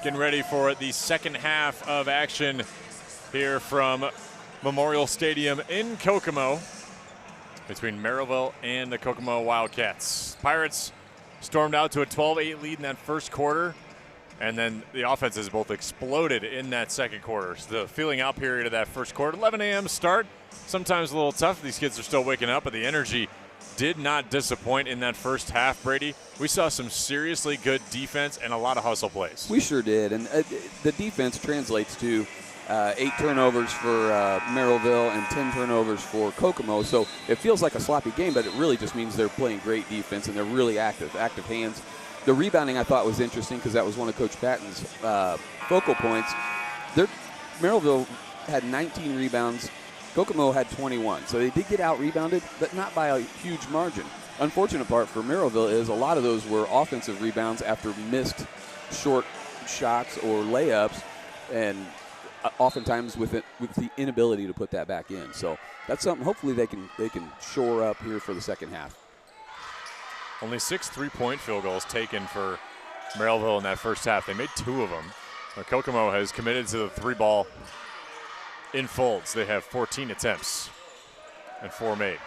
Getting ready for the second half of action here from Memorial Stadium in Kokomo between Merrillville and the Kokomo Wildcats. Pirates stormed out to a 12-8 lead in that first quarter. And then the offenses both exploded in that second quarter. So the feeling out period of that first quarter, 11 a.m. start, sometimes a little tough. These kids are still waking up, but the energy did not disappoint in that first half, Brady. We saw some seriously good defense and a lot of hustle plays. We sure did, and the defense translates to 8 turnovers for Merrillville and 10 turnovers for Kokomo. So it feels like a sloppy game, but it really just means they're playing great defense and they're really active hands. The rebounding I thought was interesting because that was one of Coach Patton's focal points. Merrillville had 19 rebounds. Kokomo had 21. So they did get out-rebounded, but not by a huge margin. Unfortunate part for Merrillville is a lot of those were offensive rebounds after missed short shots or layups, and oftentimes with the inability to put that back in. So that's something hopefully they can shore up here for the second half. Only 6 3-point field goals taken for Merrillville in that first half. They made 2 of them. Kokomo has committed to the 3-ball in folds. They have 14 attempts and 4 made.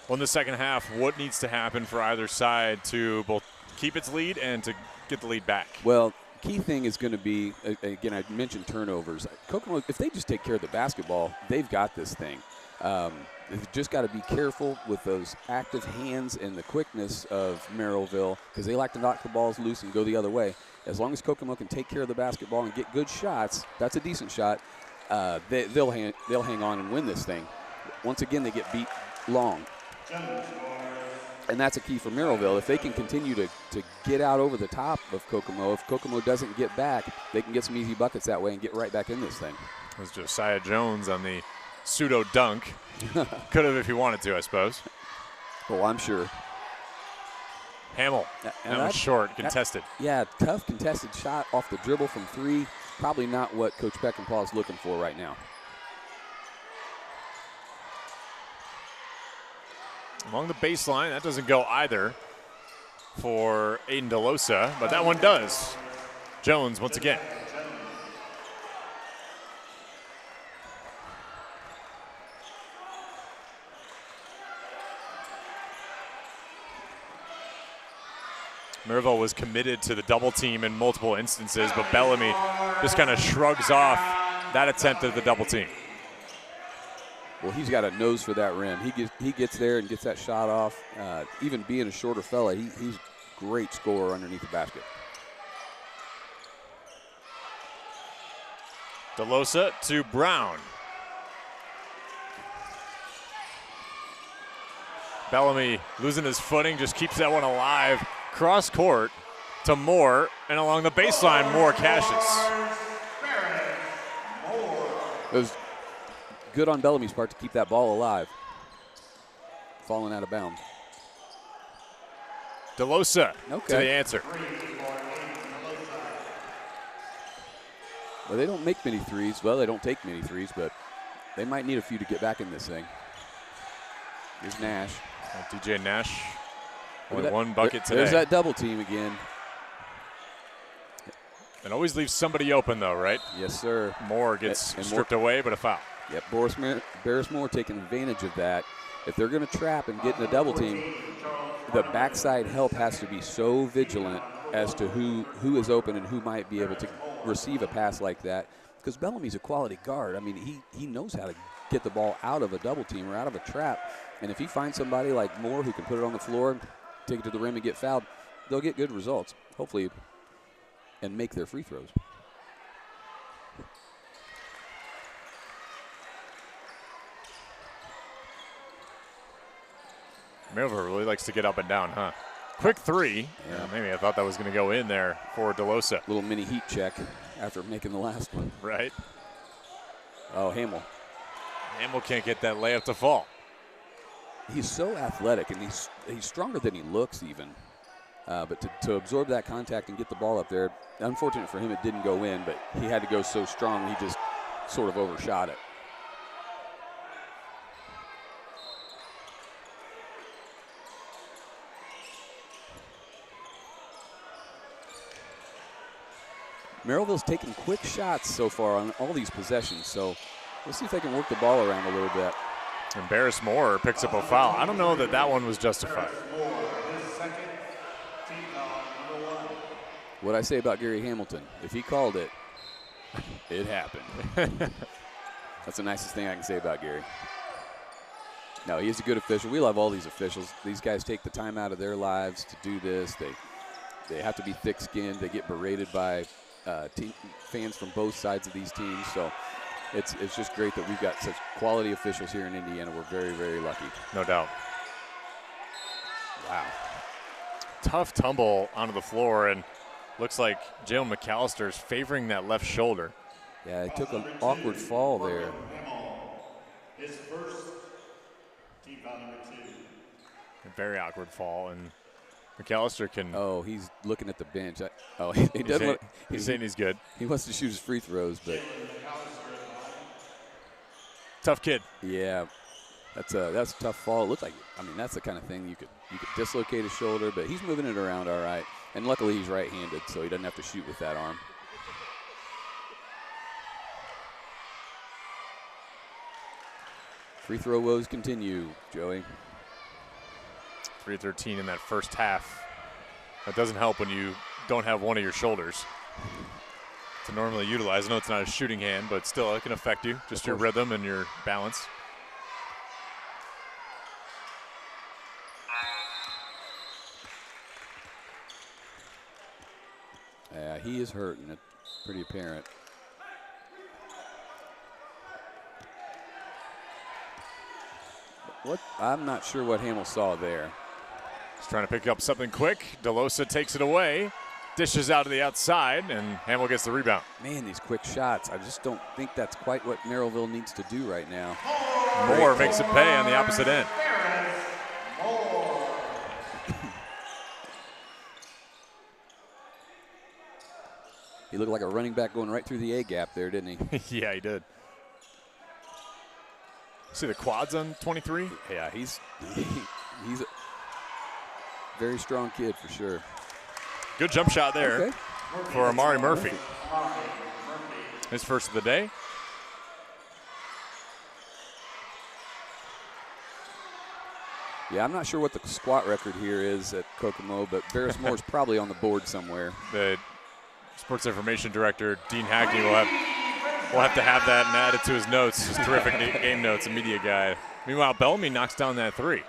Well, in the second half, what needs to happen for either side to both keep its lead and to get the lead back? Well, key thing is going to be, again, I mentioned turnovers. Kokomo, if they just take care of the basketball, they've got this thing. They've just got to be careful with those active hands and the quickness of Merrillville because they like to knock the balls loose and go the other way. As long as Kokomo can take care of the basketball and get good shots, that's a decent shot, they'll hang on and win this thing. Once again, they get beat long. And that's a key for Merrillville. If they can continue to get out over the top of Kokomo, if Kokomo doesn't get back, they can get some easy buckets that way and get right back in this thing. It was Josiah Jones on the pseudo dunk. Could have if he wanted to, I suppose. Well, I'm sure. Hamill. That was short, contested. Tough contested shot off the dribble from 3. Probably not what Coach Peckinpah is looking for right now. Along the baseline, that doesn't go either for Aiden DeLosa, but that one does. Jones once again. Merrillville was committed to the double team in multiple instances, but Bellamy just kind of shrugs off that attempt at the double team. Well, he's got a nose for that rim. He gets there and gets that shot off. Even being a shorter fella, he's a great scorer underneath the basket. DeLosa to Brown. Bellamy losing his footing, just keeps that one alive. Cross court to Moore, and along the baseline, Moore cashes. It was good on Bellamy's part to keep that ball alive. Falling out of bounds. DeLosa to the answer. Well, they don't make many threes. Well, they don't take many threes, but they might need a few to get back in this thing. Here's Nash. DJ Nash. Only one bucket today. There's that double team again. It always leaves somebody open, though, right? Yes, sir. Moore gets stripped away, but a foul. Yep, Barris Moore taking advantage of that. If they're going to trap and get in a double team, the backside help has to be so vigilant as to who is open and who might be able to receive a pass like that. Because Bellamy's a quality guard. I mean, he knows how to get the ball out of a double team or out of a trap. And if he finds somebody like Moore who can put it on the floor, take it to the rim and get fouled, they'll get good results, hopefully, and make their free throws. Merrillville really likes to get up and down, huh? Quick 3. Yeah, maybe I thought that was going to go in there for DeLosa. Little mini heat check after making the last one. Right. Oh, Hamill. Hamill can't get that layup to fall. He's so athletic, and he's stronger than he looks even. But to absorb that contact and get the ball up there, unfortunate for him it didn't go in, but he had to go so strong he just sort of overshot it. Merrillville's taking quick shots so far on all these possessions, so we'll see if they can work the ball around a little bit. And Barris Moore picks up a foul. I don't know that one was justified. What I say about Gary Hamilton, if he called it, it happened. That's the nicest thing I can say about Gary. No, he's a good official. We love all these officials. These guys take the time out of their lives to do this. They have to be thick-skinned. They get berated by fans from both sides of these teams. So it's just great that we've got such quality officials here in Indiana. We're very, very lucky. No doubt. Wow. Tough tumble onto the floor, and looks like Jalen McAllister's favoring that left shoulder. Yeah, he took an awkward fall there. His first team foul number 2. A very awkward fall, and McAllister can. Oh, he's looking at the bench. He doesn't. He's saying he's good. He wants to shoot his free throws, but tough kid. Yeah, that's a tough fall. It looks like, I mean, that's the kind of thing you could dislocate his shoulder, but he's moving it around all right. And luckily he's right-handed, so he doesn't have to shoot with that arm. Free throw woes continue, Joey. 3-13 in that first half. That doesn't help when you don't have one of your shoulders to normally utilize. I know it's not a shooting hand, but still it can affect you, just your rhythm and your balance. Yeah, he is hurt, and it's pretty apparent. I'm not sure what Hamill saw there. He's trying to pick up something quick. DeLosa takes it away, dishes out to the outside, and Hamill gets the rebound. Man, these quick shots. I just don't think that's quite what Merrillville needs to do right now. Moore makes it pay on the opposite end. He looked like a running back going right through the A gap there, didn't he? Yeah, he did. See the quads on 23? Yeah, he's a very strong kid for sure. Good jump shot there for Amari Murphy. His first of the day. Yeah, I'm not sure what the squat record here is at Kokomo, but Barris Moore's probably on the board somewhere. The sports information director, Dean Hackney, will have to have that and add it to his notes, his terrific game notes and media guide. Meanwhile, Bellamy knocks down that three.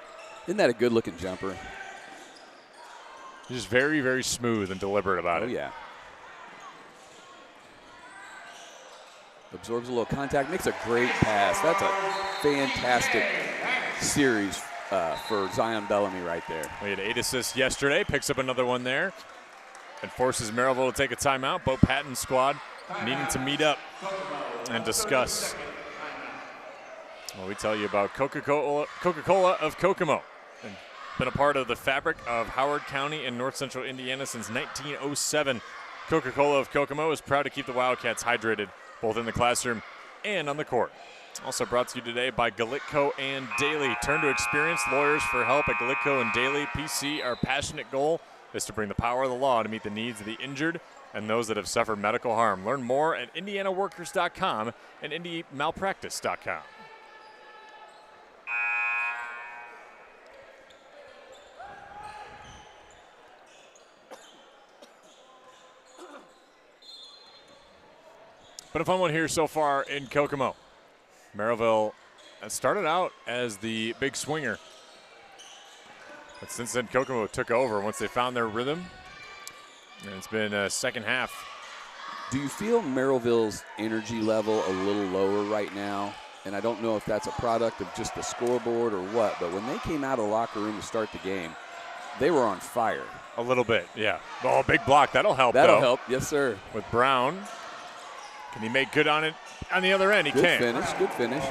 Isn't that a good-looking jumper? He's just very, very smooth and deliberate about it. Oh, yeah. Absorbs a little contact, makes a great pass. That's a fantastic series for Zion Bellamy right there. We had 8 assists yesterday, picks up another one there, and forces Merrillville to take a timeout. Bo Patton's squad needing to meet up and discuss. Well, we tell you about Coca-Cola of Kokomo. And been a part of the fabric of Howard County and North Central Indiana since 1907. Coca-Cola of Kokomo is proud to keep the Wildcats hydrated, both in the classroom and on the court. Also brought to you today by Galitco and Daly. Turn to experienced lawyers for help at Galitco and Daly. PC, our passionate goal is to bring the power of the law to meet the needs of the injured and those that have suffered medical harm. Learn more at indianaworkers.com and indymalpractice.com. Been a fun one here so far in Kokomo. Merrillville started out as the big swinger, but since then Kokomo took over once they found their rhythm, and it's been a second half. Do you feel Merrillville's energy level a little lower right now? And I don't know if that's a product of just the scoreboard or what, but when they came out of the locker room to start the game, they were on fire. A little bit, yeah. Oh, big block. That'll help, That'll though. help, yes, sir. With Brown. Can he make good on it on the other end? He can. Good finish.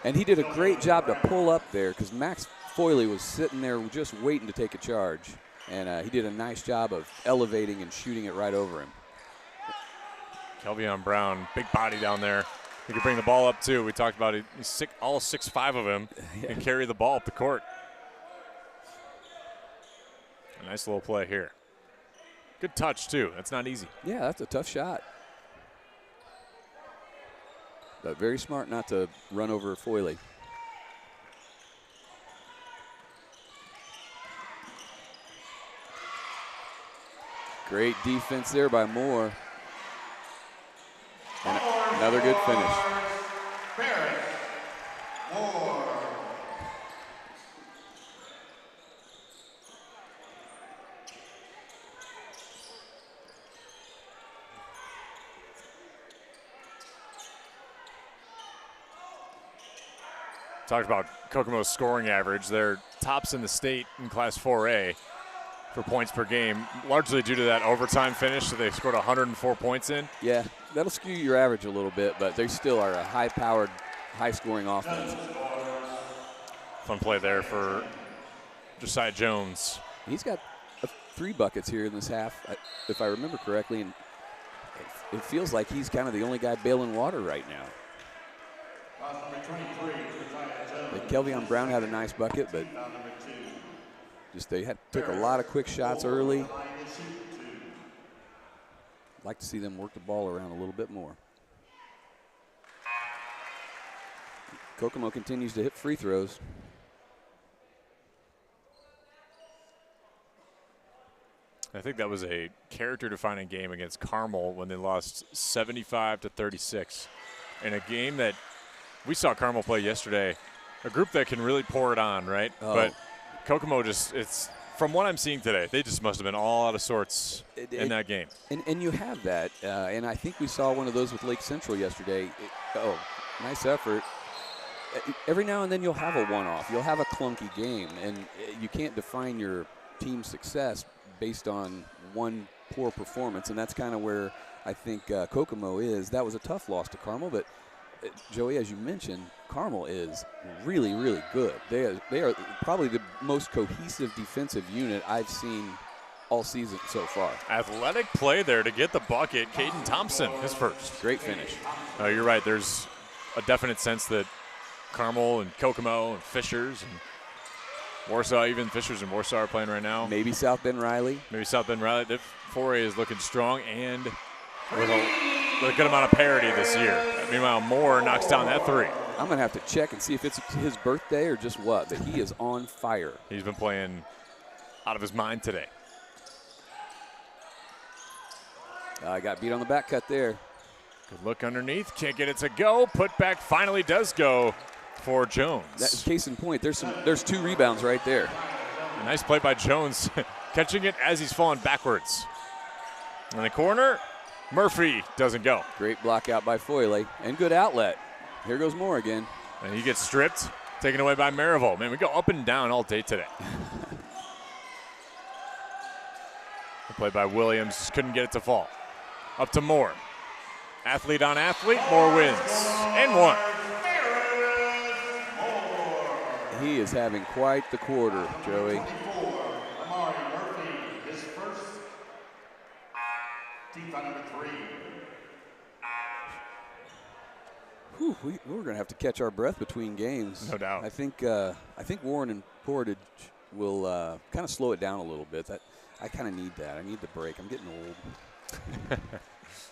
And he did a great job to pull up there because Max Foyley was sitting there just waiting to take a charge. And he did a nice job of elevating and shooting it right over him. Kelvion Brown, big body down there. He can bring the ball up, too. We talked about it. He's all 6'5" of him can carry the ball up the court. A nice little play here. Good touch, too. That's not easy. Yeah, that's a tough shot. But very smart not to run over Foyley. Great defense there by Moore. And another good finish. Talked about Kokomo's scoring average. They're tops in the state in Class 4A for points per game, largely due to that overtime finish. So they scored 104 points in. Yeah, that'll skew your average a little bit, but they still are a high-powered, high-scoring offense. Fun play there for Josiah Jones. He's got 3 buckets here in this half, if I remember correctly, and it feels like he's kind of the only guy bailing water right now. Kelvion Brown had a nice bucket, but just took a lot of quick shots early. I'd like to see them work the ball around a little bit more. Kokomo continues to hit free throws. I think that was a character-defining game against Carmel when they lost 75-36 in a game that we saw Carmel play yesterday, a group that can really pour it on, right? Oh. But Kokomo it's from what I'm seeing today, they just must have been all out of sorts in that game. And you have that, and I think we saw one of those with Lake Central yesterday. Nice effort. Every now and then you'll have a one-off. You'll have a clunky game, and you can't define your team's success based on one poor performance, and that's kind of where I think Kokomo is. That was a tough loss to Carmel, but Joey, as you mentioned, Carmel is really, really good. They are probably the most cohesive defensive unit I've seen all season so far. Athletic play there to get the bucket. Caden Thompson, his first. Great finish. You're right. There's a definite sense that Carmel and Kokomo and Fishers and Warsaw, even Fishers and Warsaw are playing right now. Maybe South Bend Riley. The 4A is looking strong and with a good amount of parity this year. Meanwhile, Moore knocks down that 3. I'm going to have to check and see if it's his birthday or just what, but he is on fire. He's been playing out of his mind today. Got beat on the back cut there. Good look underneath. Can't get it to go. Put back finally does go for Jones. Case in point, there's 2 rebounds right there. A nice play by Jones, catching it as he's falling backwards. In the corner, Murphy doesn't go. Great block out by Foyle, and good outlet. Here goes Moore again. And he gets stripped, taken away by Merrillville. Man, we go up and down all day today. The play by Williams, just couldn't get it to fall. Up to Moore. Athlete on athlete, Moore wins. And 1. He is having quite the quarter, Joey. Whew, we're going to have to catch our breath between games. No doubt. I think Warren and Portage will kind of slow it down a little bit. I kind of need that. I need the break. I'm getting old.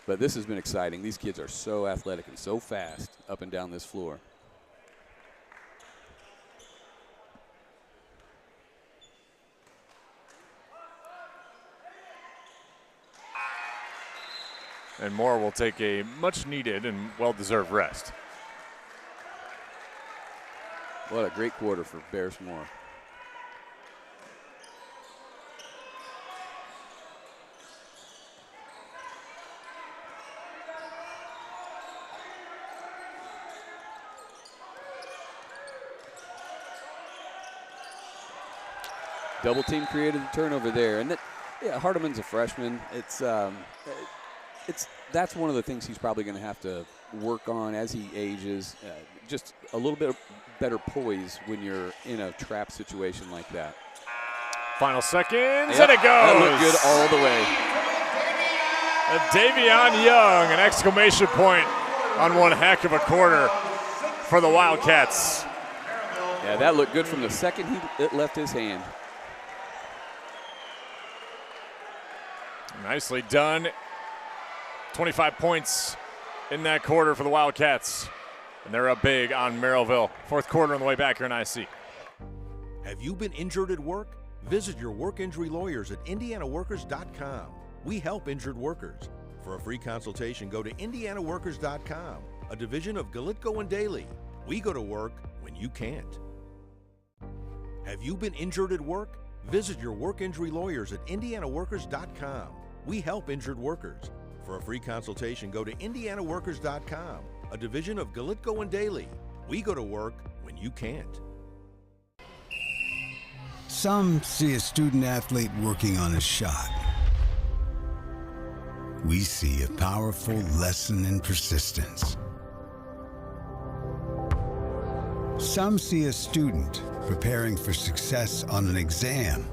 But this has been exciting. These kids are so athletic and so fast up and down this floor. And Moore will take a much-needed and well-deserved rest. What a great quarter for Bears Moore. Double team created the turnover there, and Hardeman's a freshman. That's one of the things he's probably going to have to work on as he ages. Just a little bit better poise when you're in a trap situation like that. Final seconds, and it goes. That looked good all the way. Davion Young, an exclamation point on one heck of a quarter for the Wildcats. Yeah, that looked good from the second it left his hand. Nicely done. 25 points in that quarter for the Wildcats. And they're up big on Merrillville. Fourth quarter on the way back here in IC. Have you been injured at work? Visit your work injury lawyers at indianaworkers.com. We help injured workers. For a free consultation, go to indianaworkers.com, a division of Galitko and Daly. We go to work when you can't. Have you been injured at work? Visit your work injury lawyers at indianaworkers.com. We help injured workers. For a free consultation, go to indianaworkers.com, a division of Galitko and Daly. We go to work when you can't. Some see a student athlete working on a shot. We see a powerful lesson in persistence. Some see a student preparing for success on an exam.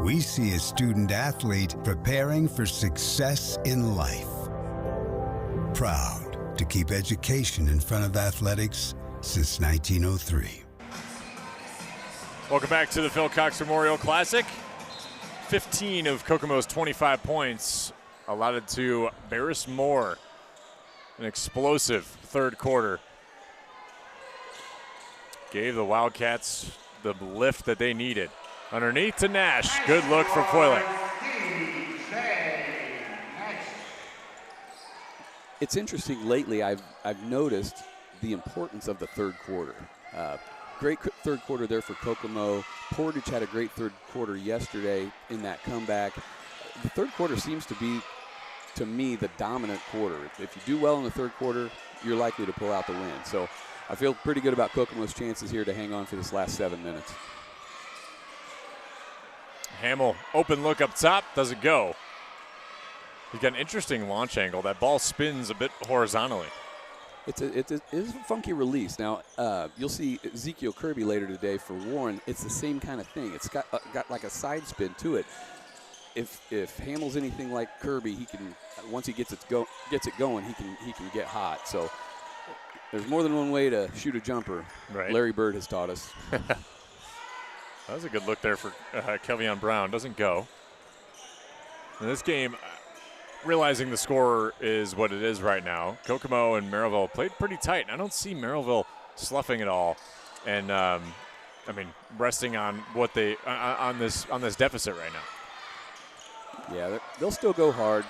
We see a student athlete preparing for success in life. Proud to keep education in front of athletics since 1903. Welcome back to the Phil Cox Memorial Classic. 15 of Kokomo's 25 points allotted to Barris Moore. An explosive third quarter. Gave the Wildcats the lift that they needed. Underneath to Nash. Good look from Foiling. It's interesting lately, I've noticed the importance of the third quarter. Great third quarter there for Kokomo. Portage had a great third quarter yesterday in that comeback. The third quarter seems to be, to me, the dominant quarter. If you do well in the third quarter, you're likely to pull out the win. So I feel pretty good about Kokomo's chances here to hang on for this last 7 minutes. Hamill, open look up top, doesn't go. He's got an interesting launch angle. That ball spins a bit horizontally. It's a funky release. Now, you'll see Ezekiel Kirby later today for Warren. It's the same kind of thing. It's got like a side spin to it. If Hamill's anything like Kirby, he can, once he gets it going, he can get hot. So there's more than one way to shoot a jumper. Right. Larry Bird has taught us. That was a good look there for Kelvion Brown. Doesn't go. In this game, realizing the score is what it is right now, Kokomo and Merrillville played pretty tight. I don't see Merrillville sloughing at all, and resting on what they on this deficit right now. Yeah, they'll still go hard.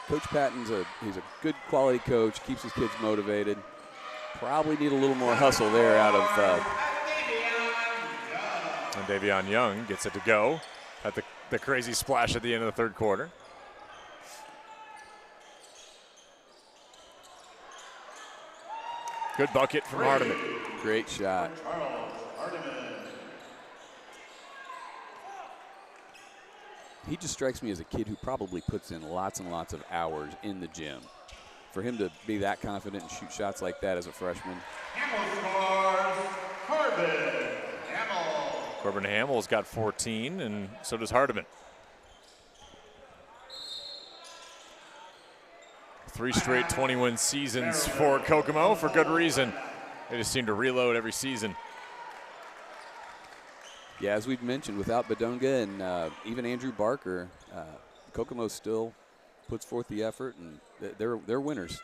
Coach Patton's he's a good quality coach, keeps his kids motivated. Probably need a little more hustle there out of. And Davion Young gets it to go at the crazy splash at the end of the third quarter. Good bucket from Hardiman. Great shot. He just strikes me as a kid who probably puts in lots and lots of hours in the gym. For him to be that confident and shoot shots like that as a freshman. Corbin Hamill's got 14, and so does Hardiman. 3 straight 20-win seasons for Kokomo for good reason. They just seem to reload every season. Yeah, as we've mentioned, without Badunga and even Andrew Barker, Kokomo still puts forth the effort, and they're winners.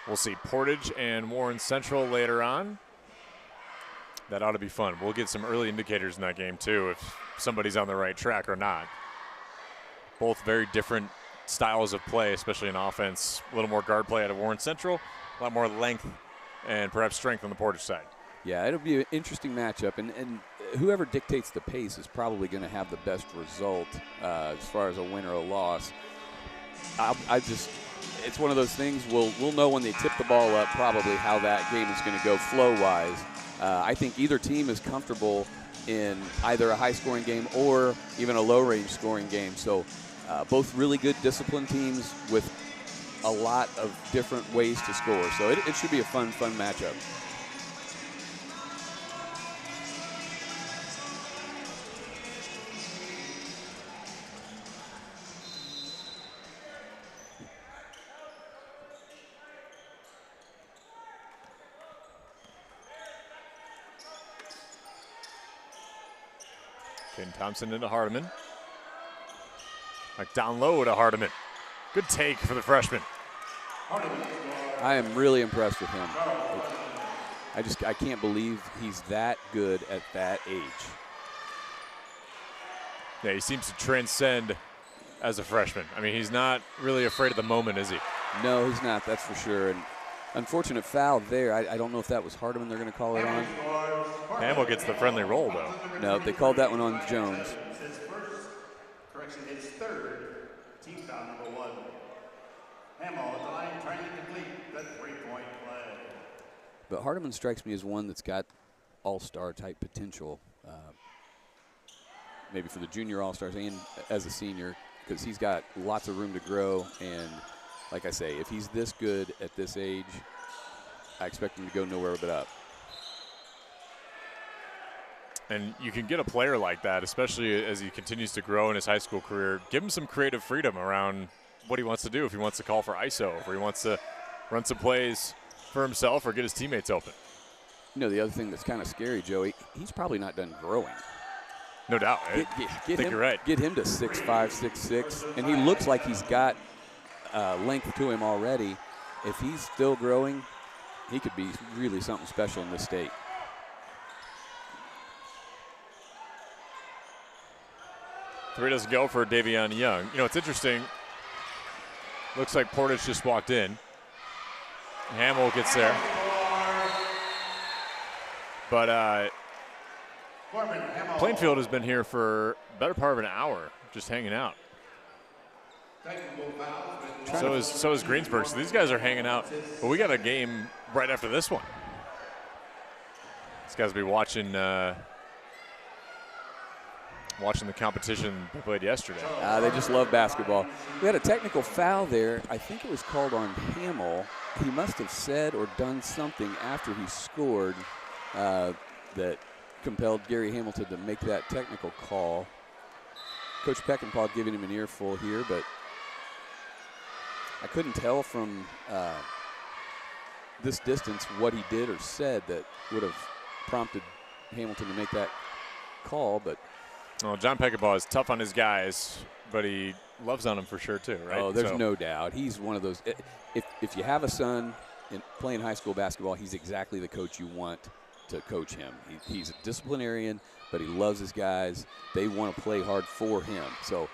We'll see Portage and Warren Central later on. That ought to be fun. We'll get some early indicators in that game, too, if somebody's on the right track or not. Both very different styles of play, especially in offense. A little more guard play out of Warren Central, a lot more length and perhaps strength on the Portage side. Yeah, it'll be an interesting matchup, and whoever dictates the pace is probably going to have the best result as far as a win or a loss. It's one of those things we'll know when they tip the ball up probably how that game is going to go flow-wise. I think either team is comfortable in either a high-scoring game or even a low-range scoring game. So both really good disciplined teams with a lot of different ways to score. So it should be a fun matchup. Ken Thompson into Hardiman. Like down low to Hardiman. Good take for the freshman. I am really impressed with him. I can't believe he's that good at that age. Yeah, he seems to transcend as a freshman. I mean, he's not really afraid of the moment, is he? No, he's not, that's for sure. And Unfortunate foul there. I don't know if that was Hardeman they're going to call it on. Hamill gets the friendly roll, though. No, they called that one on Jones. His first, correction, his third team foul, number 1. Hamill at the line trying to complete the three-point play. But Hardeman strikes me as one that's got all-star type potential, maybe for the junior all-stars and as a senior, because he's got lots of room to grow. And like I say, if he's this good at this age, I expect him to go nowhere but up. And you can get a player like that, especially as he continues to grow in his high school career, give him some creative freedom around what he wants to do. If he wants to call for ISO, or he wants to run some plays for himself or get his teammates open. You know, the other thing that's kind of scary, Joey, he's probably not done growing. No doubt. I think you're right. Get him to 6'5", 6'6", and he looks like he's got length to him already. If he's still growing, he could be really something special in this state. Three doesn't go for Davion Young. You know, it's interesting. Looks like Portage just walked in. Hamill gets there. But Plainfield has been here for a better part of an hour, just hanging out. So is Greensburg. So these guys are hanging out. But we got a game right after this one. These guys will be watching watching the competition they played yesterday. They just love basketball. We had a technical foul there. I think it was called on Hamill. He must have said or done something after he scored that compelled Gary Hamilton to make that technical call. Coach Peckinpah giving him an earful here, but I couldn't tell from this distance what he did or said that would have prompted Hamilton to make that call. But well, John Peckinpah is tough on his guys, but he loves on them for sure too, right? Oh, there's no doubt. He's one of those. If you have a son playing high school basketball, he's exactly the coach you want to coach him. He's a disciplinarian, but he loves his guys. They want to play hard for him. So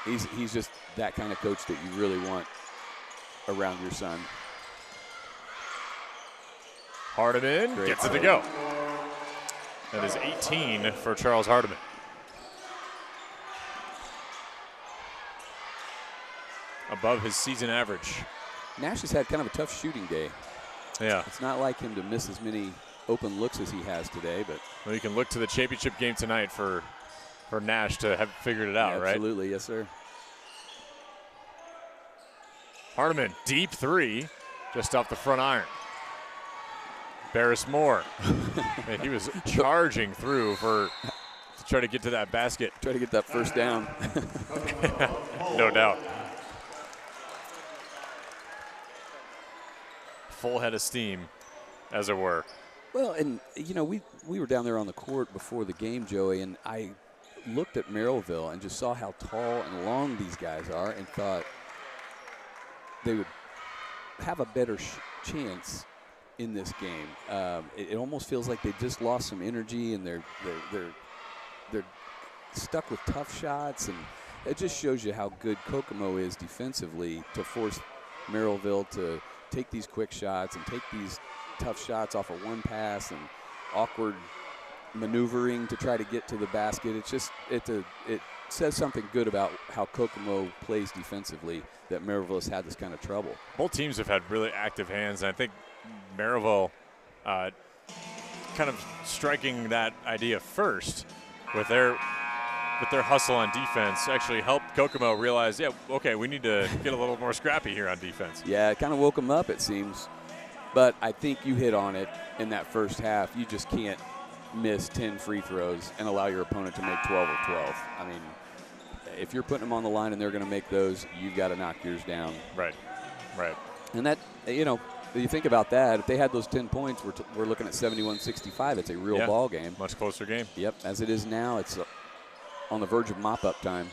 he's just that kind of coach that you really want around your son. Hardeman gets it to go. That is 18 for Charles Hardeman. Above his season average. Nash has had kind of a tough shooting day. Yeah. It's not like him to miss as many open looks as he has today, but well, you can look to the championship game tonight for Nash to have figured it out, right? Absolutely, yes, sir. Hardeman, deep three, just off the front iron. Barris Moore. Man, he was charging through to try to get to that basket. Try to get that first down. No doubt. Full head of steam, as it were. Well, and, you know, we were down there on the court before the game, Joey, and I looked at Merrillville and just saw how tall and long these guys are and thought they would have a better chance in this game. It almost feels like they just lost some energy and they're stuck with tough shots, and it just shows you how good Kokomo is defensively to force Merrillville to take these quick shots and take these tough shots off of one pass and awkward maneuvering to try to get to the basket. It's just it says something good about how Kokomo plays defensively, that Merrillville has had this kind of trouble. Both teams have had really active hands, and I think Merrillville kind of striking that idea first with their hustle on defense actually helped Kokomo realize, yeah, okay, we need to get a little more scrappy here on defense. Yeah, it kind of woke them up, it seems. But I think you hit on it in that first half. You just can't miss 10 free throws and allow your opponent to make 12 of 12. I mean, if you're putting them on the line and they're going to make those, you've got to knock yours down. Right. And that, you know, you think about that, if they had those 10 points, we're looking at 71-65. It's a real ball game. Much closer game. Yep, as it is now, it's on the verge of mop-up time.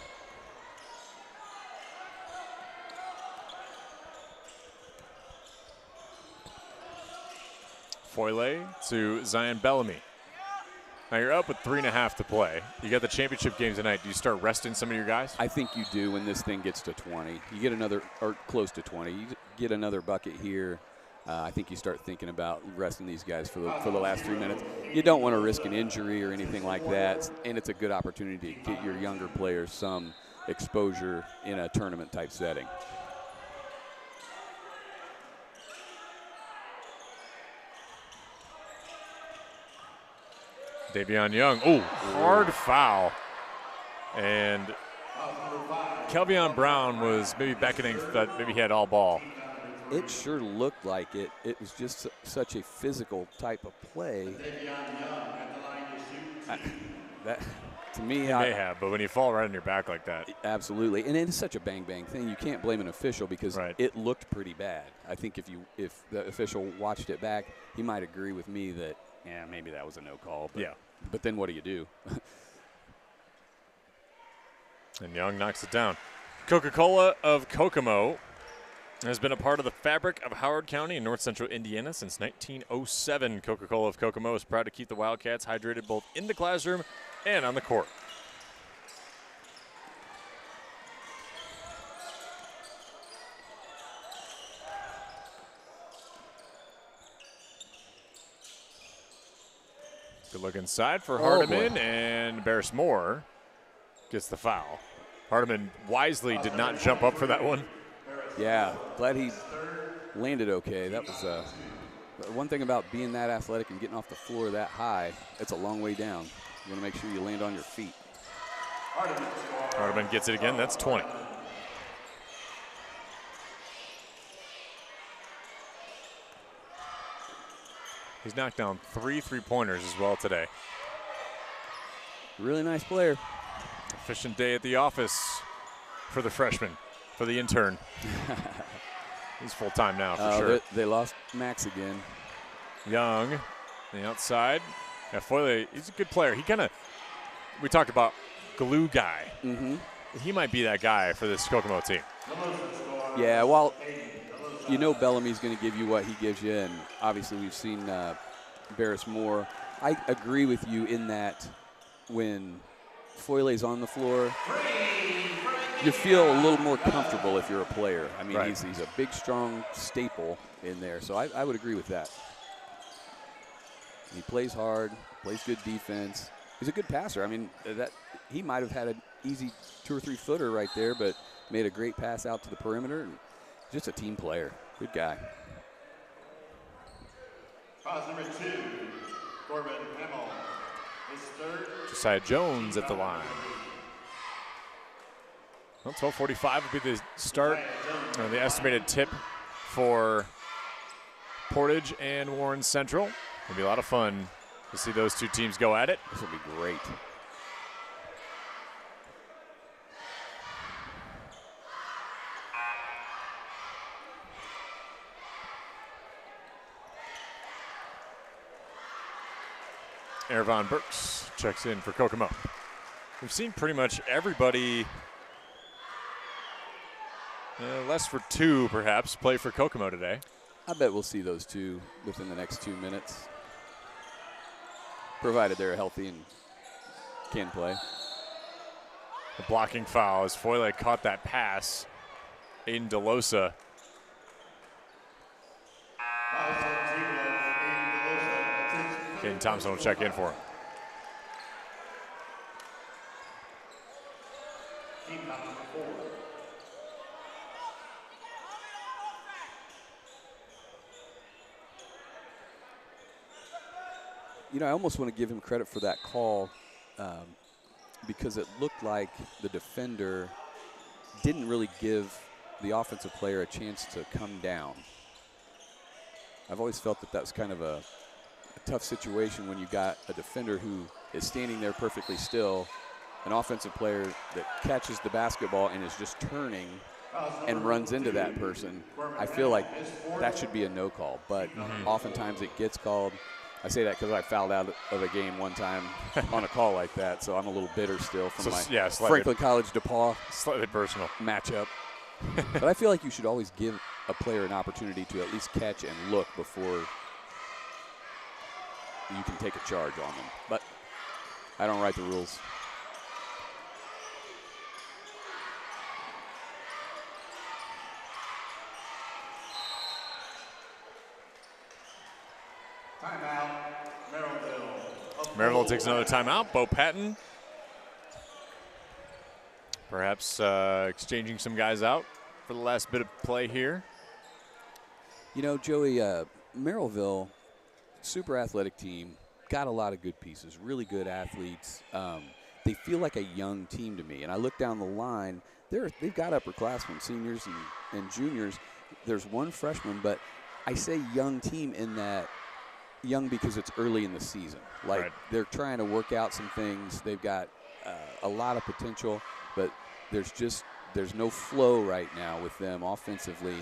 Foyle to Zion Bellamy. Now you're up with 3.5 to play. You got the championship games tonight. Do you start resting some of your guys? I think you do when this thing gets to 20. You get another, or close to 20. You get another bucket here. I think you start thinking about resting these guys for the last 3 minutes. You don't want to risk an injury or anything like that, and it's a good opportunity to get your younger players some exposure in a tournament-type setting. Davion Young, hard foul. And Kelvion Brown was maybe beckoning that maybe he had all ball. It sure looked like it. It was just such a physical type of play. That, to me, he may have, but when you fall right on your back like that. Absolutely, and it is such a bang-bang thing. You can't blame an official because it looked pretty bad. I think if the official watched it back, he might agree with me that, yeah, maybe that was a no call. But, but then what do? And Young knocks it down. Coca-Cola of Kokomo has been a part of the fabric of Howard County in north central Indiana since 1907. Coca-Cola of Kokomo is proud to keep the Wildcats hydrated both in the classroom and on the court. Good look inside for Hardiman, and Barris Moore gets the foul. Hardiman wisely did not jump up for that one. Yeah, glad he landed okay. That was one thing about being that athletic and getting off the floor that high. It's a long way down. You want to make sure you land on your feet. Hardiman gets it again. That's 20. He's knocked down 3 3-pointers as well today. Really nice player. Efficient day at the office for the freshman, for the intern. He's full-time now for sure. They lost Max again. Young, the outside. Yeah, Foyle, he's a good player. We talked about glue guy. Mm-hmm. He might be that guy for this Kokomo team. Yeah, well, you know Bellamy's going to give you what he gives you, and obviously we've seen Barris Moore. I agree with you in that when Foyle's on the floor, you feel a little more comfortable if you're a player. I mean, he's a big, strong staple in there, so I would agree with that. He plays hard, plays good defense. He's a good passer. I mean, he might have had an easy 2 or 3 footer right there, but made a great pass out to the perimeter. And just a team player. Good guy. Pause number 2, Corbin Hamill. His third. Josiah Jones at the line. Well, 12:45 will be the start, or the estimated tip for Portage and Warren Central. It'll be a lot of fun to see those two teams go at it. This will be great. Ervon Burks checks in for Kokomo. We've seen pretty much everybody, less for 2 perhaps, play for Kokomo today. I bet we'll see those 2 within the next 2 minutes, provided they're healthy and can play. The blocking foul as Foyle caught that pass. Aiden DeLosa. Caden Thompson will check in for him. You know, I almost want to give him credit for that call because it looked like the defender didn't really give the offensive player a chance to come down. I've always felt that was kind of a tough situation when you got a defender who is standing there perfectly still, an offensive player that catches the basketball and is just turning and runs into that person. I feel like that should be a no call, but oftentimes it gets called. I say that because I fouled out of a game one time on a call like that, so I'm a little bitter still from my Franklin College DePaul slightly personal matchup. But I feel like you should always give a player an opportunity to at least catch and look before you can take a charge on them. But I don't write the rules. Timeout, Merrillville. Merrillville takes another timeout. Bo Patton perhaps exchanging some guys out for the last bit of play here. You know, Joey, Merrillville, super athletic team, got a lot of good pieces, really good athletes. They feel like a young team to me. And I look down the line, they've got upperclassmen, seniors and juniors. There's one freshman, but I say young team in that young because it's early in the season. Like, right. They're trying to work out some things. They've got a lot of potential, but there's no flow right now with them offensively.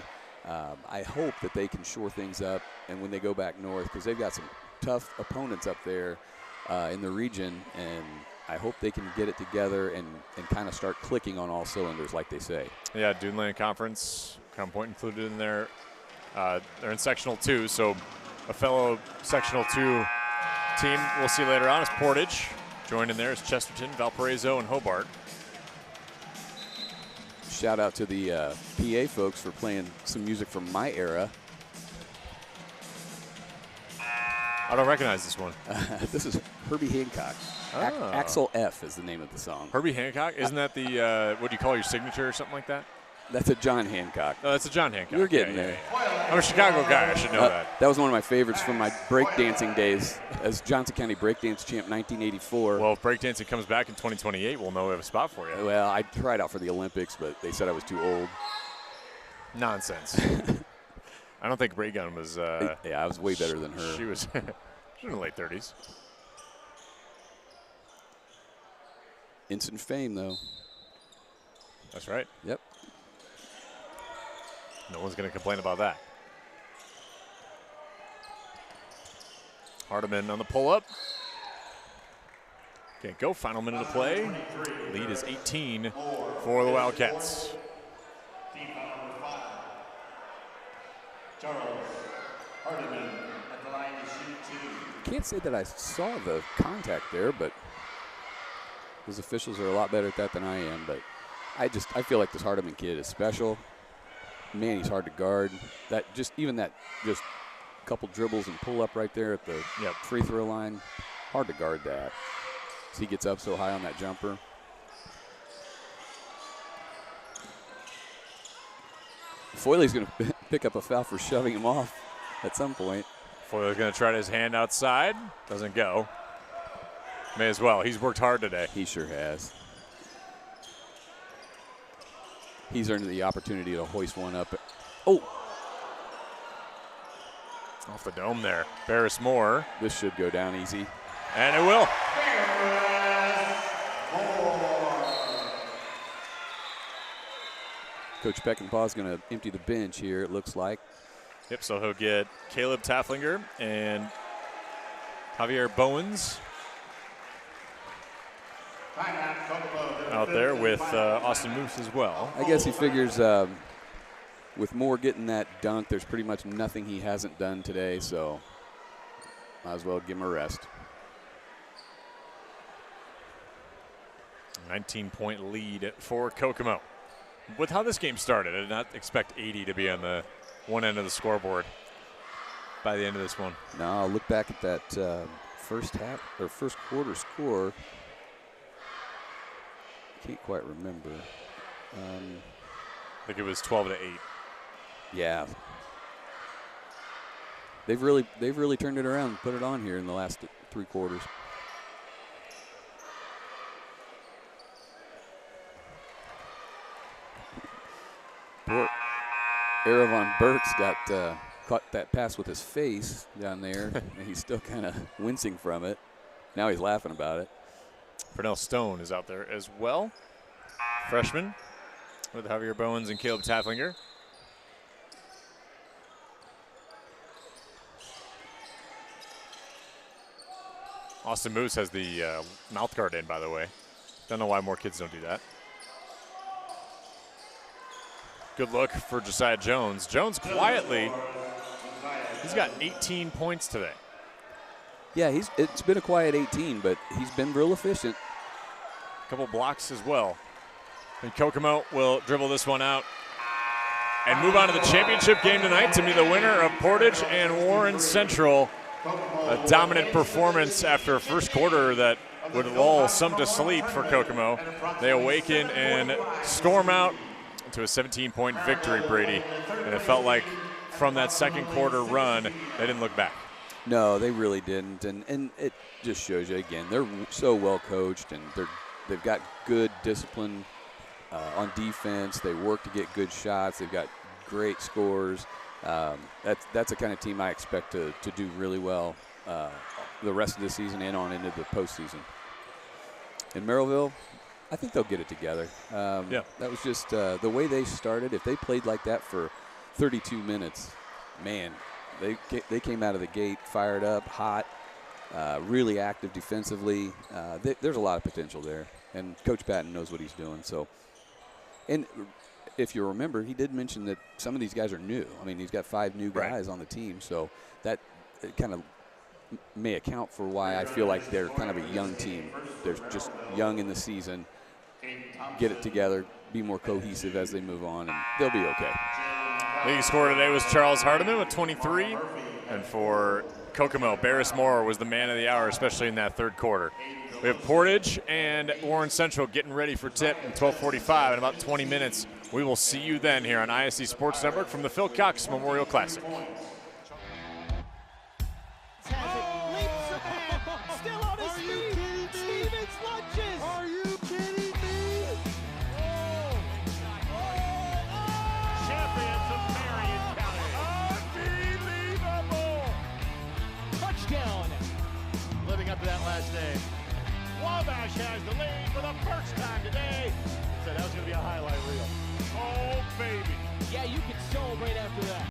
I hope that they can shore things up, and when they go back north, because they've got some tough opponents up there in the region, and I hope they can get it together and kind of start clicking on all cylinders, like they say. Yeah, Duneland Conference, Crown Point included in there. They're in Sectional 2, so a fellow Sectional 2 team we'll see later on is Portage. Joined in there is Chesterton, Valparaiso, and Hobart. Shout out to the PA folks for playing some music from my era. I don't recognize this one. This is Herbie Hancock. Oh. Axel F is the name of the song. Herbie Hancock? Isn't that the, what do you call your signature or something like that? That's a John Hancock. Oh, that's a John Hancock. We're getting there. Yeah. I'm a Chicago guy. I should know that. That was one of my favorites from my breakdancing days as Johnson County breakdance champ 1984. Well, if breakdancing comes back in 2028, we'll know we have a spot for you. Well, I tried out for the Olympics, but they said I was too old. Nonsense. I don't think Ray Gun was. Yeah, I was way better than her. She was in the late 30s. Instant fame, though. That's right. Yep. No one's going to complain about that. Hardiman on the pull-up. Can't go. Final minute of play. Lead is 18 for the Wildcats. Team foul number 5. Charles Hardiman at the line to shoot 2. Can't say that I saw the contact there, but those officials are a lot better at that than I am. But I feel like this Hardiman kid is special. Man, he's hard to guard. Just couple dribbles and pull up right there at the free throw line. Hard to guard that. So he gets up so high on that jumper. Foyley's going to pick up a foul for shoving him off at some point. Foyler's going to try his hand outside. Doesn't go. May as well. He's worked hard today. He sure has. He's earned the opportunity to hoist one up. Oh! Off the dome there. Ferris Moore. This should go down easy. And it will. Coach Peckinpah is going to empty the bench here, it looks like. Yep, so he'll get Caleb Tafflinger and Javier Bowens out there with Austin Moose as well. I guess he figures with Moore getting that dunk, there's pretty much nothing he hasn't done today, so might as well give him a rest. 19-point lead for Kokomo. With how this game started, I did not expect 80 to be on the one end of the scoreboard by the end of this one. No, I'll look back at that first quarter score. Can't quite remember. I think it was 12-8. Yeah. They've really turned it around and put it on here in the last 3 quarters. Eravon Burks caught that pass with his face down there, and he's still kind of wincing from it. Now he's laughing about it. Pernell Stone is out there as well. Freshman with Javier Bowens and Caleb Tafflinger. Austin Moose has the mouth guard in, by the way. Don't know why more kids don't do that. Good look for Josiah Jones. Jones quietly, he's got 18 points today. Yeah, it's been a quiet 18, but he's been real efficient. A couple blocks as well. And Kokomo will dribble this one out and move on to the championship game tonight to be the winner of Portage and Warren Central. A dominant performance after a first quarter that would lull some to sleep for Kokomo. They awaken and storm out to a 17-point victory, Brady. And it felt like from that second quarter run, they didn't look back. No, they really didn't, and it just shows you again they're so well coached, and they've got good discipline on defense. They work to get good shots. They've got great scores. That's the kind of team I expect to do really well the rest of the season and on into the postseason. In Merrillville, I think they'll get it together. Yeah, that was just the way they started. If they played like that for 32 minutes, man. They came out of the gate fired up, hot, really active defensively. There's a lot of potential there, and Coach Patton knows what he's doing. So, and if you remember, he did mention that some of these guys are new. I mean, he's got 5 new guys on the team, so that kind of may account for why I feel like they're kind of a young team. They're just young in the season. Get it together, be more cohesive as they move on, and they'll be okay. Leading scorer today was Charles Hardiman with 23. And for Kokomo, Barris Moore was the man of the hour, especially in that third quarter. We have Portage and Warren Central getting ready for tip in 12:45. In about 20 minutes, we will see you then here on ISC Sports Network from the Phil Cox Memorial Classic. That last name. Wabash has the lead for the first time today. Said that was going to be a highlight reel. Oh, baby. Yeah, you can celebrate after that.